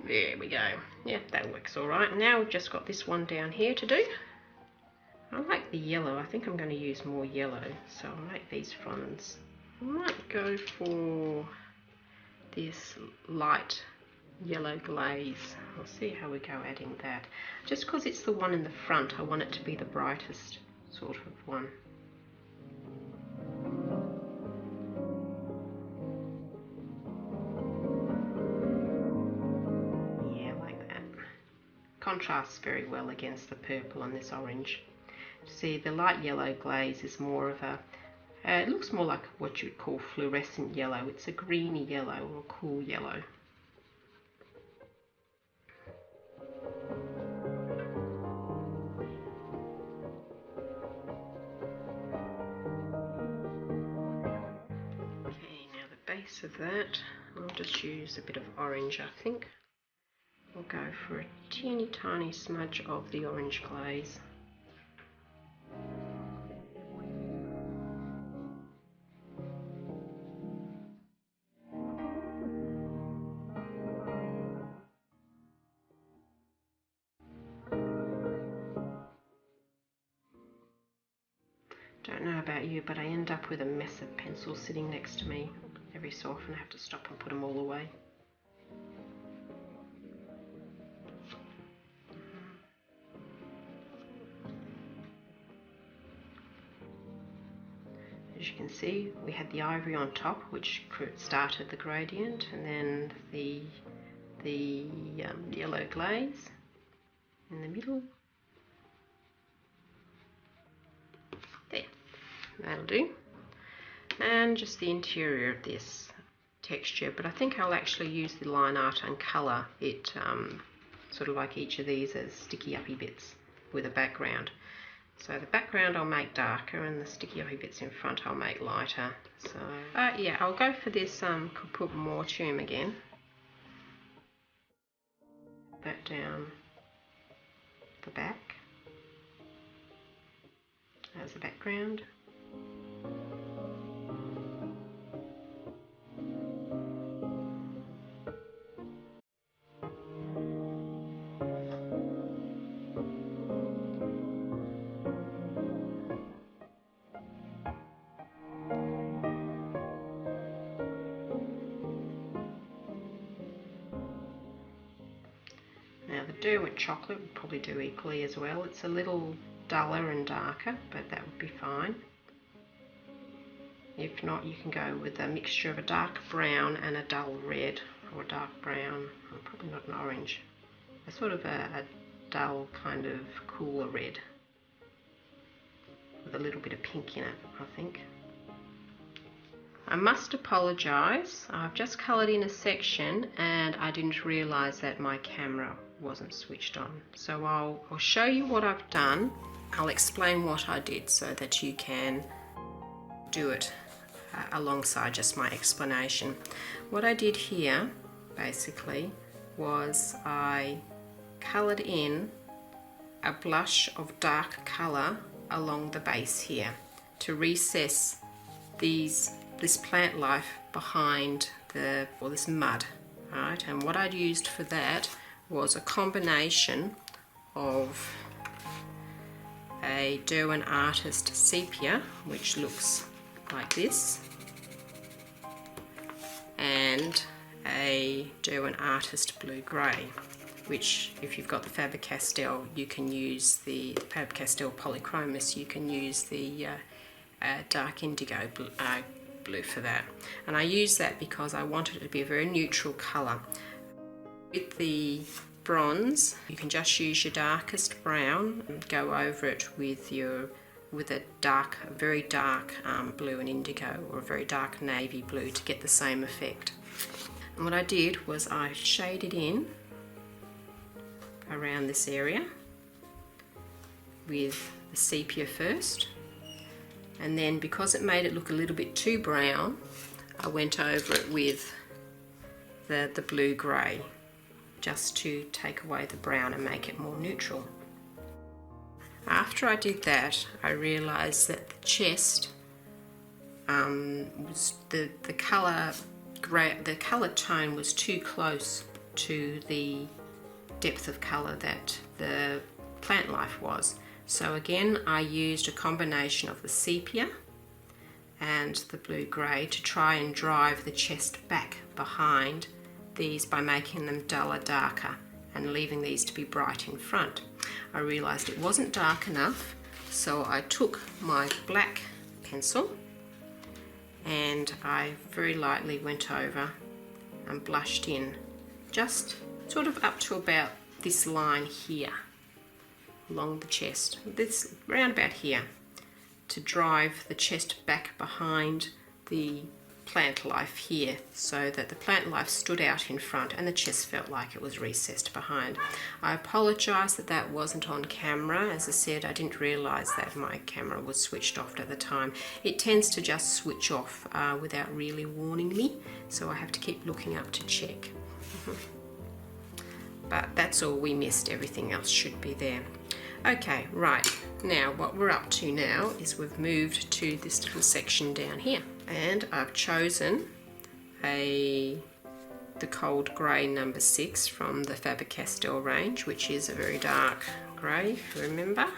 There we go. Yeah, that works all right. Now we've just got this one down here to do. I like the yellow. I think I'm going to use more yellow, so I'll make these fronds I might go for this light yellow glaze. I'll see how we go adding that. Just because it's the one in the front, I want it to be the brightest sort of one. Yeah, like that. Contrasts very well against the purple on this orange. See, the light yellow glaze is more of a, it looks more like what you would call fluorescent yellow. It's a greeny yellow or a cool yellow. Okay, now the base of that, I'll just use a bit of orange, I think. We'll go for a teeny tiny smudge of the orange glaze. Don't know about you, but I end up with a mess of pencils sitting next to me. Every so often I have to stop and put them all away. As you can see, we had the ivory on top, which started the gradient, and then the yellow glaze in the middle. There, that'll do. And just the interior of this texture, but I think I'll actually use the line art and colour it sort of like each of these as sticky uppy bits with a background. So the background I'll make darker and the sticky uppy bits in front I'll make lighter. So yeah, I'll go for this Kaput Mortuum again. That down the back as a background. Now the Derwent chocolate would probably do equally as well. It's a little duller and darker, but that would be fine. If not, you can go with a mixture of a dark brown and a dull red, or a dark brown, probably not an orange. A sort of a dull kind of cooler red with a little bit of pink in it, I think. I must apologise, I've just coloured in a section and I didn't realise that my camera wasn't switched on. So I'll show you what I've done. I'll explain what I did so that you can do it alongside just my explanation. What I did here basically was I coloured in a blush of dark colour along the base here to recess this plant life behind this mud, right? And what I'd used for that was a combination of a Derwent Artist sepia, which looks like this, and a Derwent Artist blue grey, which if you've got the Faber-Castell, you can use the Faber-Castell Polychromos, you can use the dark indigo blue for that. And I use that because I wanted it to be a very neutral colour. With the bronze, you can just use your darkest brown and go over it with a very dark blue and indigo, or a very dark navy blue, to get the same effect. And what I did was I shaded in around this area with the sepia first, and then because it made it look a little bit too brown, I went over it with the blue grey, just to take away the brown and make it more neutral. After I did that, I realised that the chest was the colour tone was too close to the depth of colour that the plant life was. So again, I used a combination of the sepia and the blue-grey to try and drive the chest back behind these by making them duller, darker, and leaving these to be bright in front. I realised it wasn't dark enough, so I took my black pencil and I very lightly went over and blushed in just sort of up to about this line here along the chest, this round about here, to drive the chest back behind the plant life here, so that the plant life stood out in front and the chest felt like it was recessed behind. I apologise that that wasn't on camera. As I said, I didn't realise that my camera was switched off at the time. It tends to just switch off without really warning me, so I have to keep looking up to check. But that's all we missed, everything else should be there. Okay, right, now what we're up to now is we've moved to this little section down here, and I've chosen the cold grey number 6 from the Faber-Castell range, which is a very dark grey, if you remember.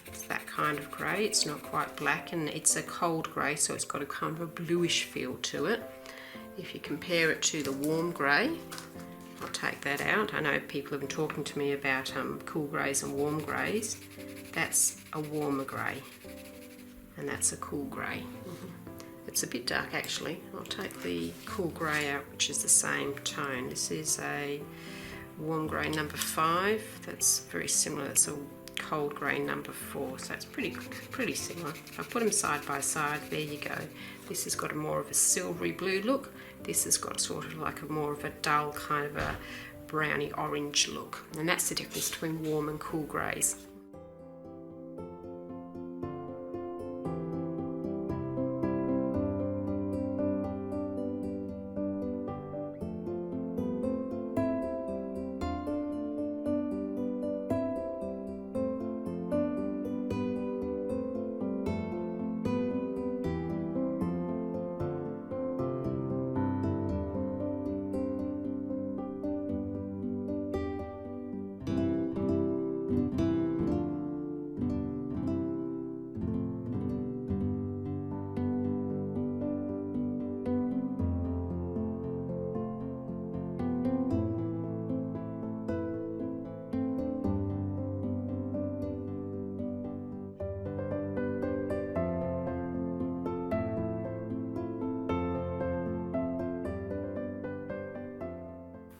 It's that kind of grey. It's not quite black, and it's a cold grey, so it's got a kind of a bluish feel to it. If you compare it to the warm grey, I'll take that out. I know people have been talking to me about cool greys and warm greys. That's a warmer grey, and that's a cool grey. It's a bit dark actually. I'll take the cool grey out, which is the same tone. This is a warm grey number 5. That's very similar. It's a cold grey number 4, so it's pretty similar. If I put them side by side, there you go. This has got a more of a silvery blue look. This has got sort of like a more of a dull kind of a browny orange look, and that's the difference between warm and cool greys.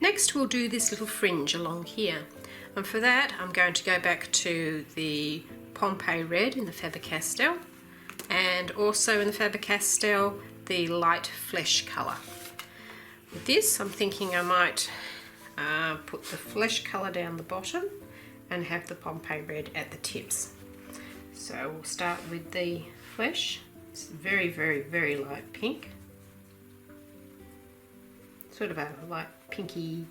Next we'll do this little fringe along here, and for that I'm going to go back to the Pompeii Red in the Faber-Castell, and also in the Faber-Castell the light flesh colour. With this I'm thinking I might put the flesh colour down the bottom and have the Pompeii Red at the tips. So we'll start with the flesh. It's very, very, very light pink. Sort of a light pinky,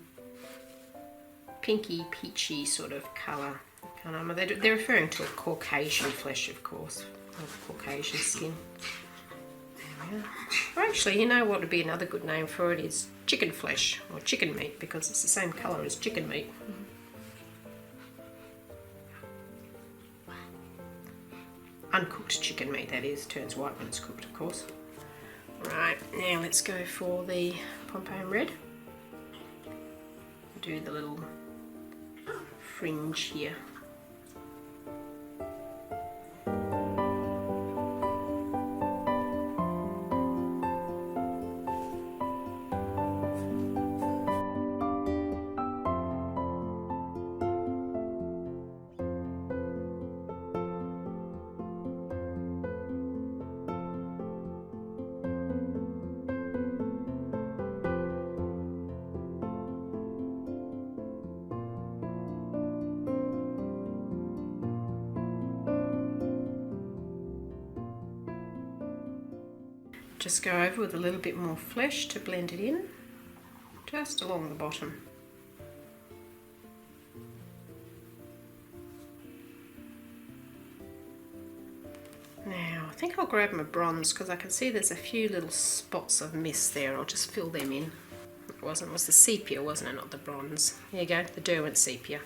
peachy sort of colour. They're referring to a Caucasian flesh, of course, of Caucasian skin. There we are. Or actually, you know what would be another good name for it is chicken flesh, or chicken meat, because it's the same colour as chicken meat. Uncooked chicken meat, that is, turns white when it's cooked, of course. Right, now let's go for the Pompeii Red. Do the little fringe here. Just go over with a little bit more flesh to blend it in, just along the bottom. Now I think I'll grab my bronze because I can see there's a few little spots of mist there. I'll just fill them in. It was the sepia, wasn't it, not the bronze. There you go, the Derwent sepia.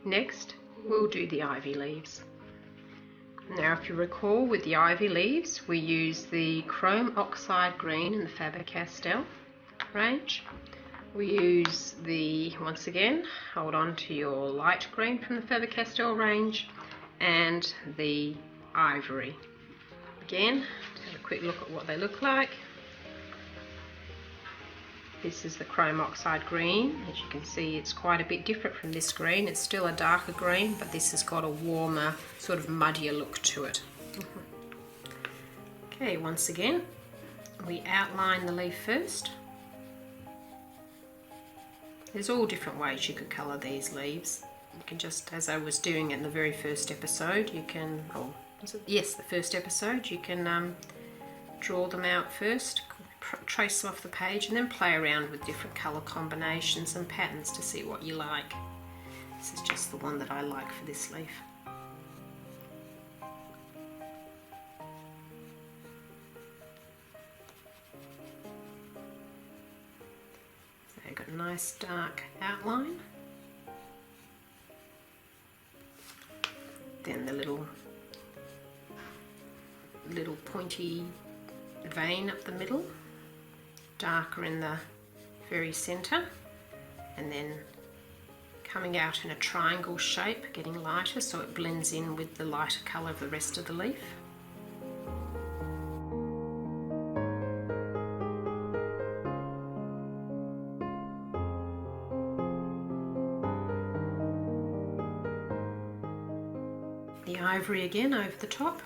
Next, we'll do the ivy leaves. Now, if you recall, with the ivy leaves, we use the Chrome Oxide green in the Faber-Castell range. We use the, once again, hold on to your light green from the Faber-Castell range, and the Ivory. Again, have a quick look at what they look like. This is the Chrome Oxide green. As you can see, it's quite a bit different from this green. It's still a darker green, but this has got a warmer, sort of muddier look to it. Okay, once again, we outline the leaf first. There's all different ways you could colour these leaves. You can just, as I was doing in the very first episode, you can, yes, the first episode, you can draw them out first, trace them off the page, and then play around with different colour combinations and patterns to see what you like. This is just the one that I like for this leaf. So I've got a nice dark outline. Then the little pointy vein up the middle, darker in the very centre, and then coming out in a triangle shape, getting lighter so it blends in with the lighter colour of the rest of the leaf. The ivory again over the top.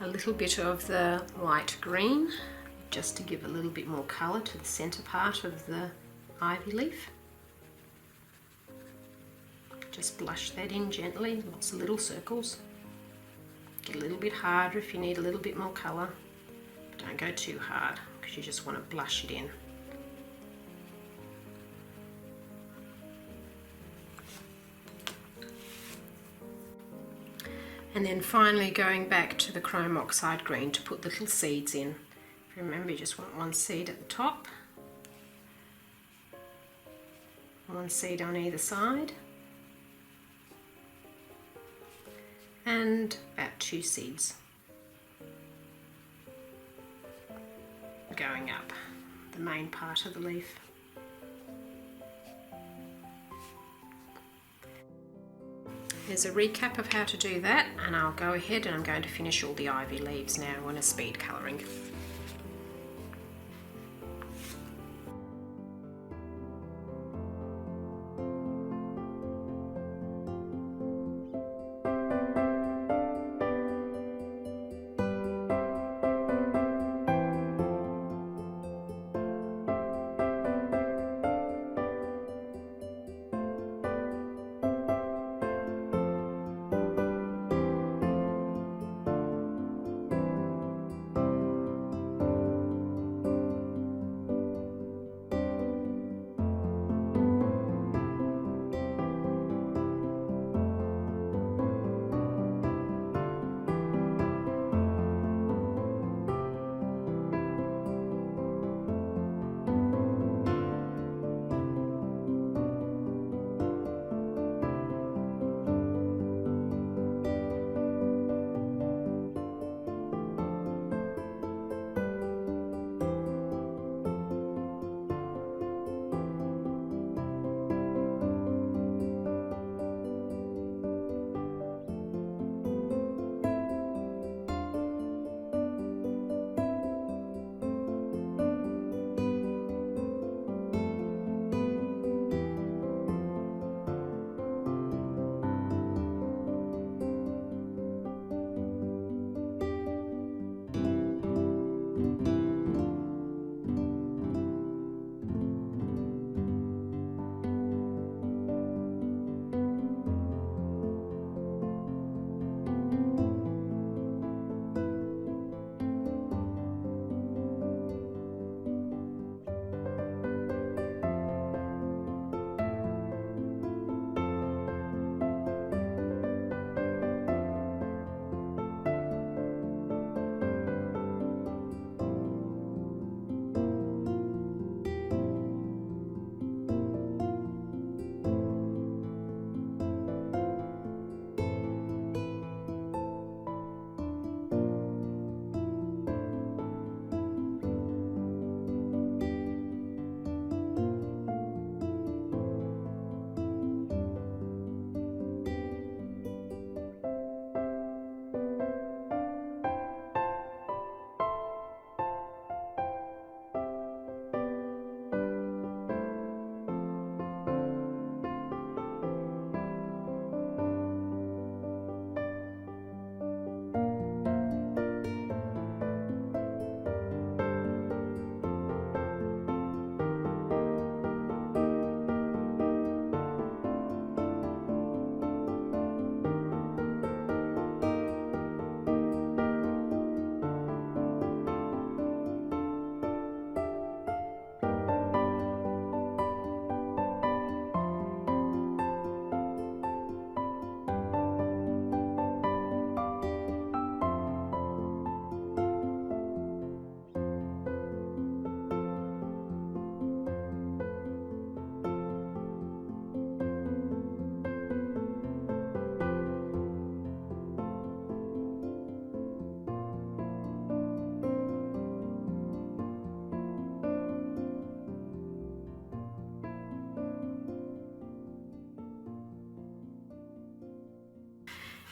A little bit of the light green just to give a little bit more colour to the centre part of the ivy leaf. Just blush that in gently, lots of little circles. Get a little bit harder if you need a little bit more colour, but don't go too hard because you just want to blush it in. And then finally going back to the Chrome Oxide green to put little seeds in. If you remember, you just want one seed at the top, one seed on either side, and about 2 seeds going up the main part of the leaf. There's a recap of how to do that, and I'll go ahead and I'm going to finish all the ivy leaves now on a speed colouring.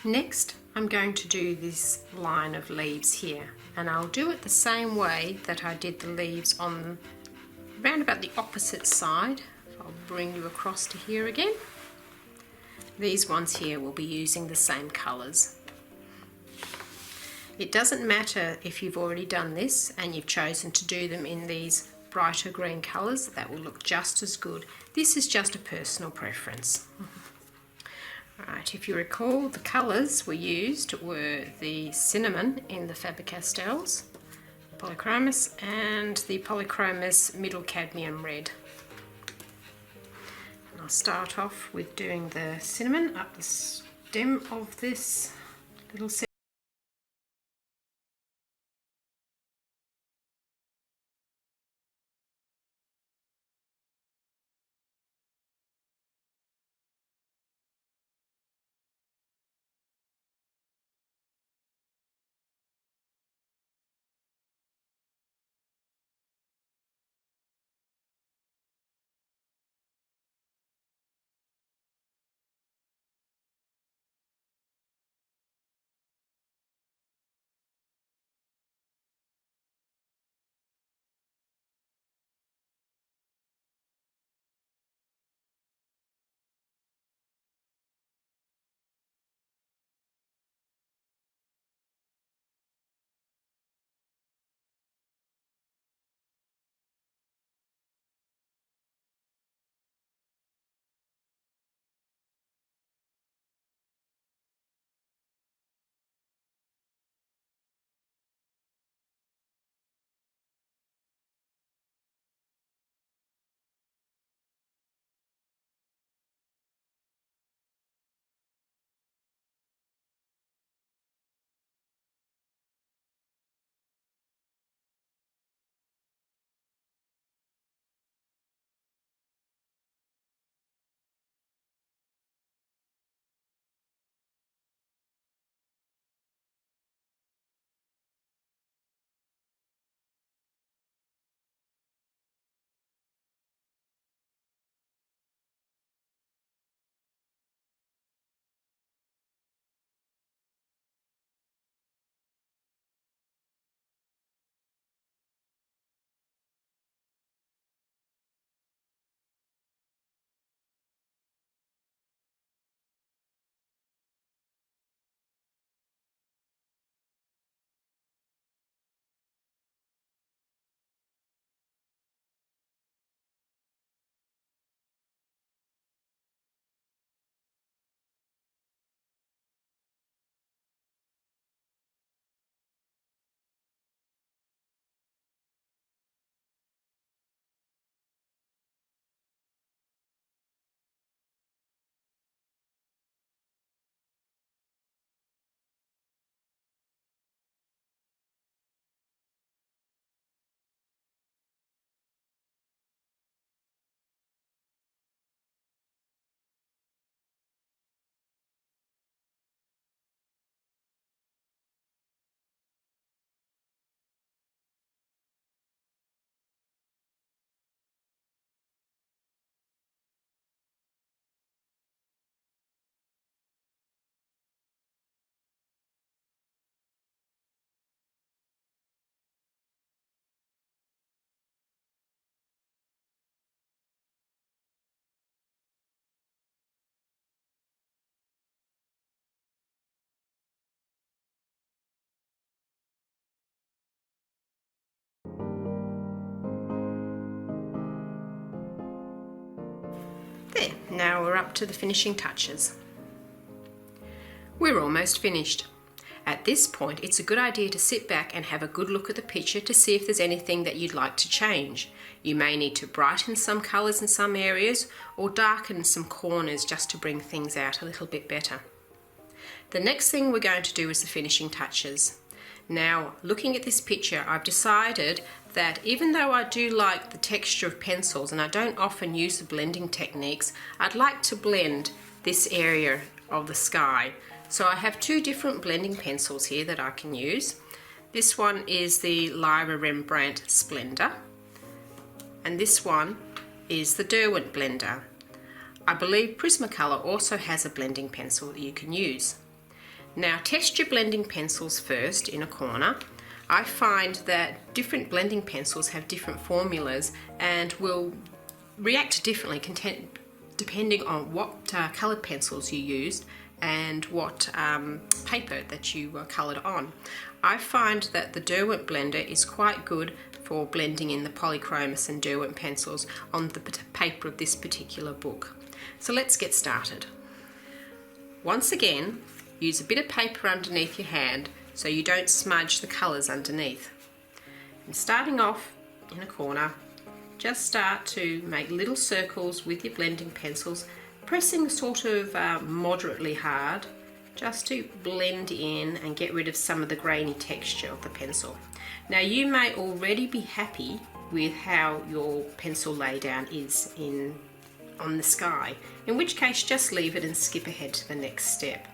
Next, I'm going to do this line of leaves here, and I'll do it the same way that I did the leaves on round about the opposite side. I'll bring you across to here again. These ones here will be using the same colours. It doesn't matter if you've already done this and you've chosen to do them in these brighter green colours, that will look just as good. This is just a personal preference. Right, if you recall, the colours we used were the cinnamon in the Faber-Castells, Polychromos, and the Polychromos Middle Cadmium Red. And I'll start off with doing the cinnamon up the stem of this little cinnamon. There, now we're up to the finishing touches. We're almost finished. At this point, it's a good idea to sit back and have a good look at the picture to see if there's anything that you'd like to change. You may need to brighten some colours in some areas or darken some corners just to bring things out a little bit better. The next thing we're going to do is the finishing touches. Now, looking at this picture, I've decided that even though I do like the texture of pencils and I don't often use the blending techniques, I'd like to blend this area of the sky. So I have two different blending pencils here that I can use. This one is the Lyra Rembrandt Splendor, and this one is the Derwent Blender. I believe Prismacolor also has a blending pencil that you can use. Now test your blending pencils first in a corner. I find that different blending pencils have different formulas and will react differently depending on what coloured pencils you used and what paper that you coloured on. I find that the Derwent blender is quite good for blending in the Polychromos and Derwent pencils on the paper of this particular book. So let's get started. Once again, use a bit of paper underneath your hand so you don't smudge the colours underneath. And starting off in a corner, just start to make little circles with your blending pencils, pressing sort of moderately hard, just to blend in and get rid of some of the grainy texture of the pencil. Now you may already be happy with how your pencil laydown is on the sky, in which case just leave it and skip ahead to the next step.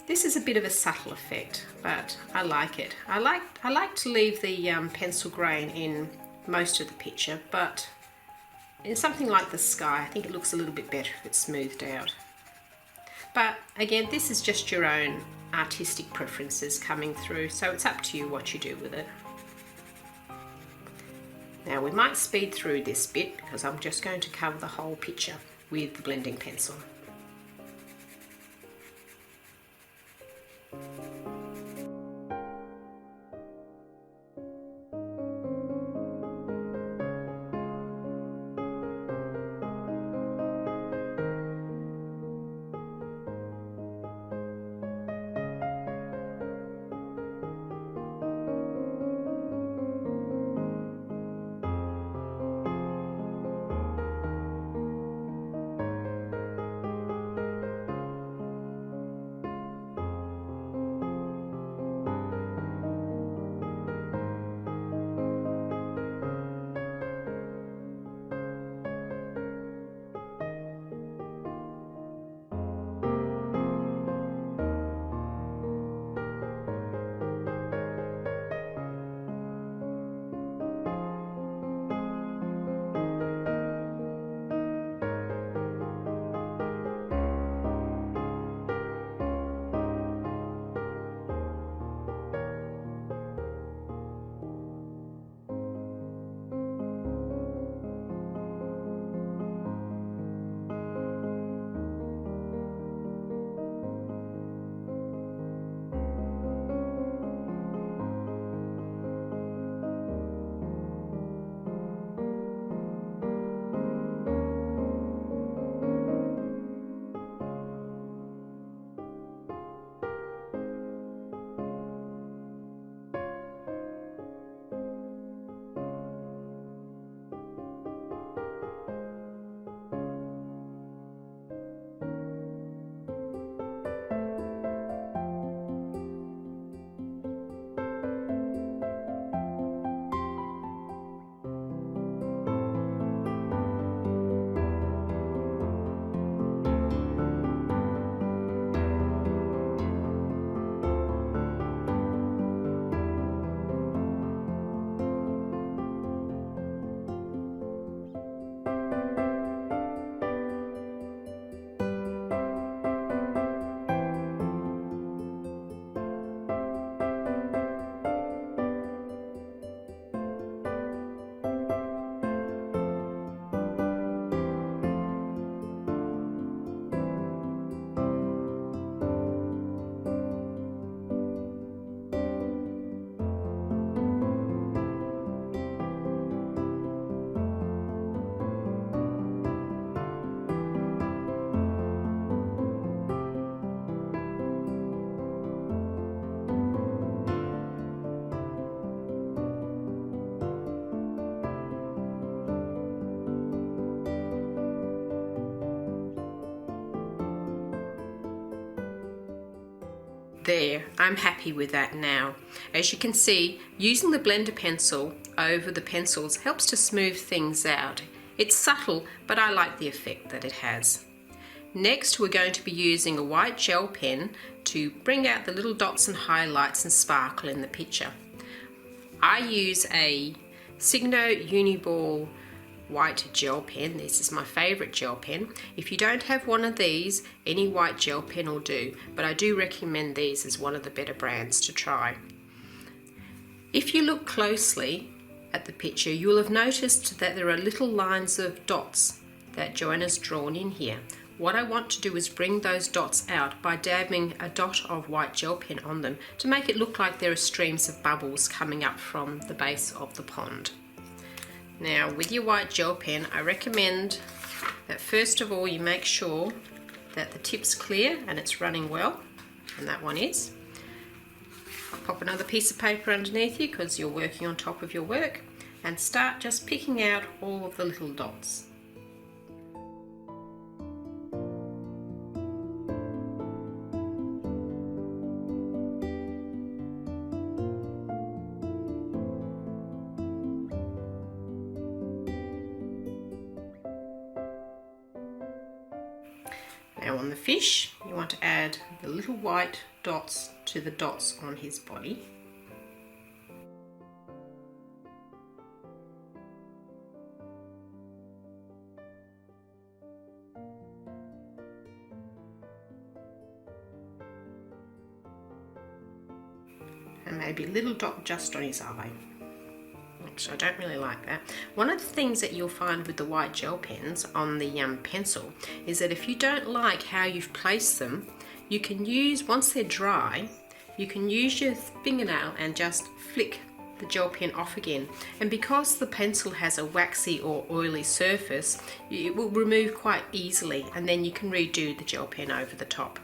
This is a bit of a subtle effect, but I like it. I like to leave the pencil grain in most of the picture, but in something like the sky, I think it looks a little bit better if it's smoothed out. But again, this is just your own artistic preferences coming through, so it's up to you what you do with it. Now we might speed through this bit because I'm just going to cover the whole picture with the blending pencil. There, I'm happy with that now. As you can see, using the blender pencil over the pencils helps to smooth things out. It's subtle, but I like the effect that it has. Next, we're going to be using a white gel pen to bring out the little dots and highlights and sparkle in the picture. I use a Signo Uniball white gel pen. This is my favourite gel pen. If you don't have one of these, any white gel pen will do, but I do recommend these as one of the better brands to try. If you look closely at the picture, you'll have noticed that there are little lines of dots that Johanna's drawn in here. What I want to do is bring those dots out by dabbing a dot of white gel pen on them to make it look like there are streams of bubbles coming up from the base of the pond. Now, with your white gel pen, I recommend that first of all you make sure that the tip's clear and it's running well, and that one is. I'll pop another piece of paper underneath you because you're working on top of your work, and start just picking out all of the little dots. Now on the fish, you want to add the little white dots to the dots on his body. And maybe a little dot just on his eye. So I don't really like that. One of the things that you'll find with the white gel pens on the pencil is that if you don't like how you've placed them, you can use, once they're dry, you can use your fingernail and just flick the gel pen off again. And because the pencil has a waxy or oily surface, it will remove quite easily, and then you can redo the gel pen over the top.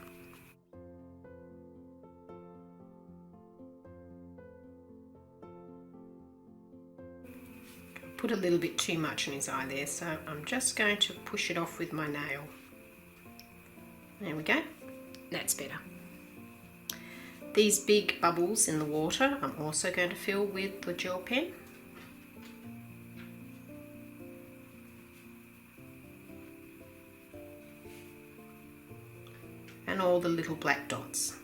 Put a little bit too much in his eye there, so I'm just going to push it off with my nail. There we go, that's better. These big bubbles in the water I'm also going to fill with the gel pen. And all the little black dots.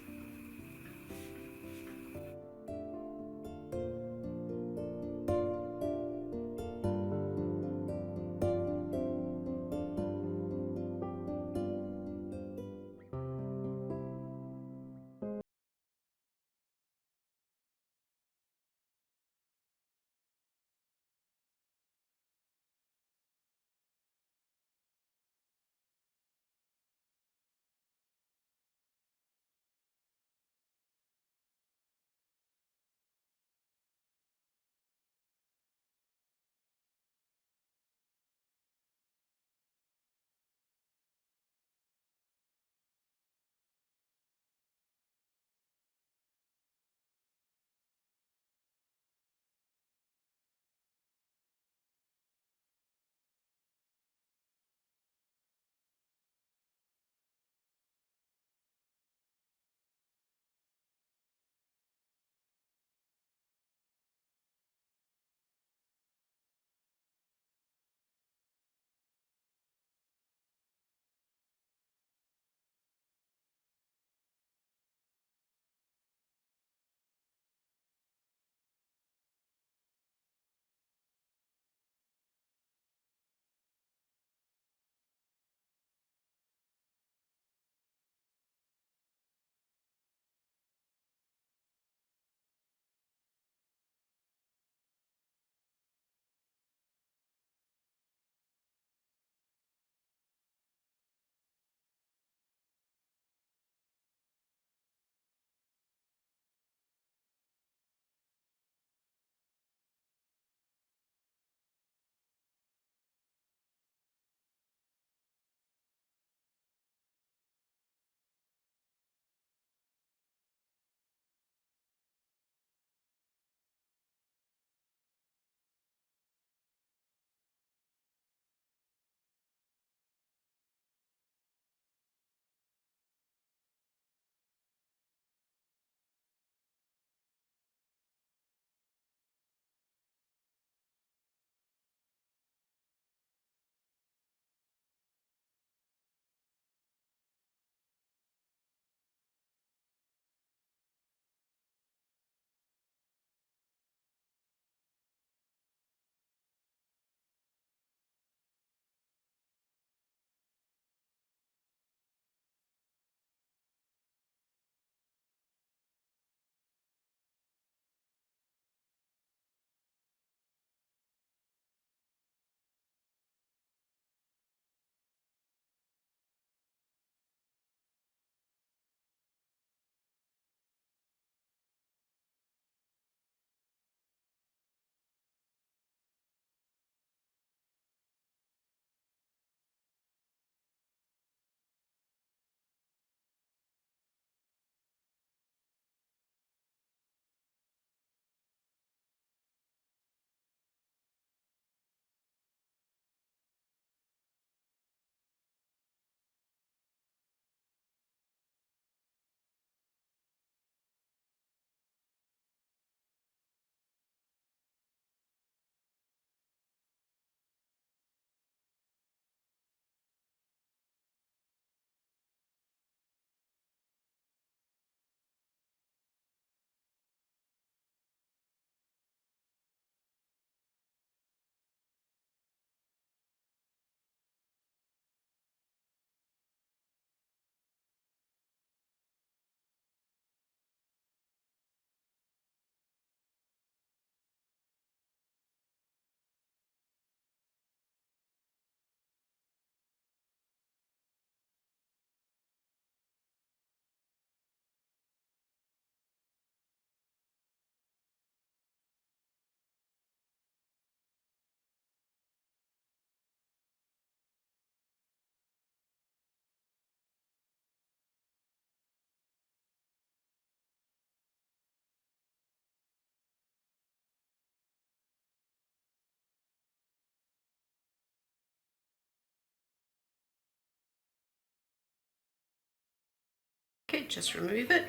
Okay, just remove it.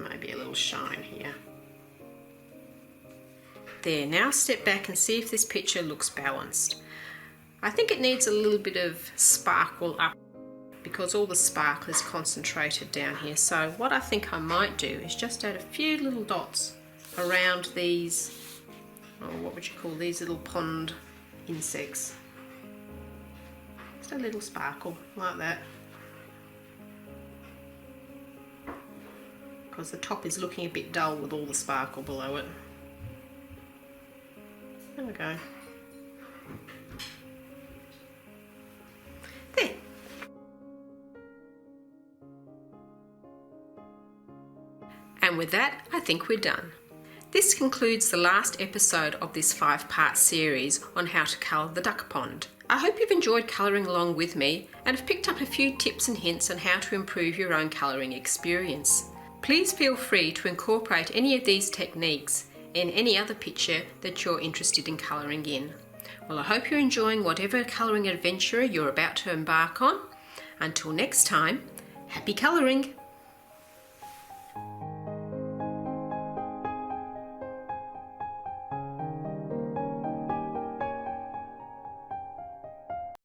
Maybe a little shine here. There, now step back and see if this picture looks balanced. I think it needs a little bit of sparkle up because all the sparkle is concentrated down here. So what I think I might do is just add a few little dots around these, oh, what would you call these little pond insects. Just a little sparkle like that. Because the top is looking a bit dull with all the sparkle below it. There we go. There. And with that, I think we're done. This concludes the last episode of this 5-part series on how to colour the duck pond. I hope you've enjoyed colouring along with me and have picked up a few tips and hints on how to improve your own colouring experience. Please feel free to incorporate any of these techniques in any other picture that you're interested in colouring in. Well, I hope you're enjoying whatever colouring adventure you're about to embark on. Until next time, happy colouring!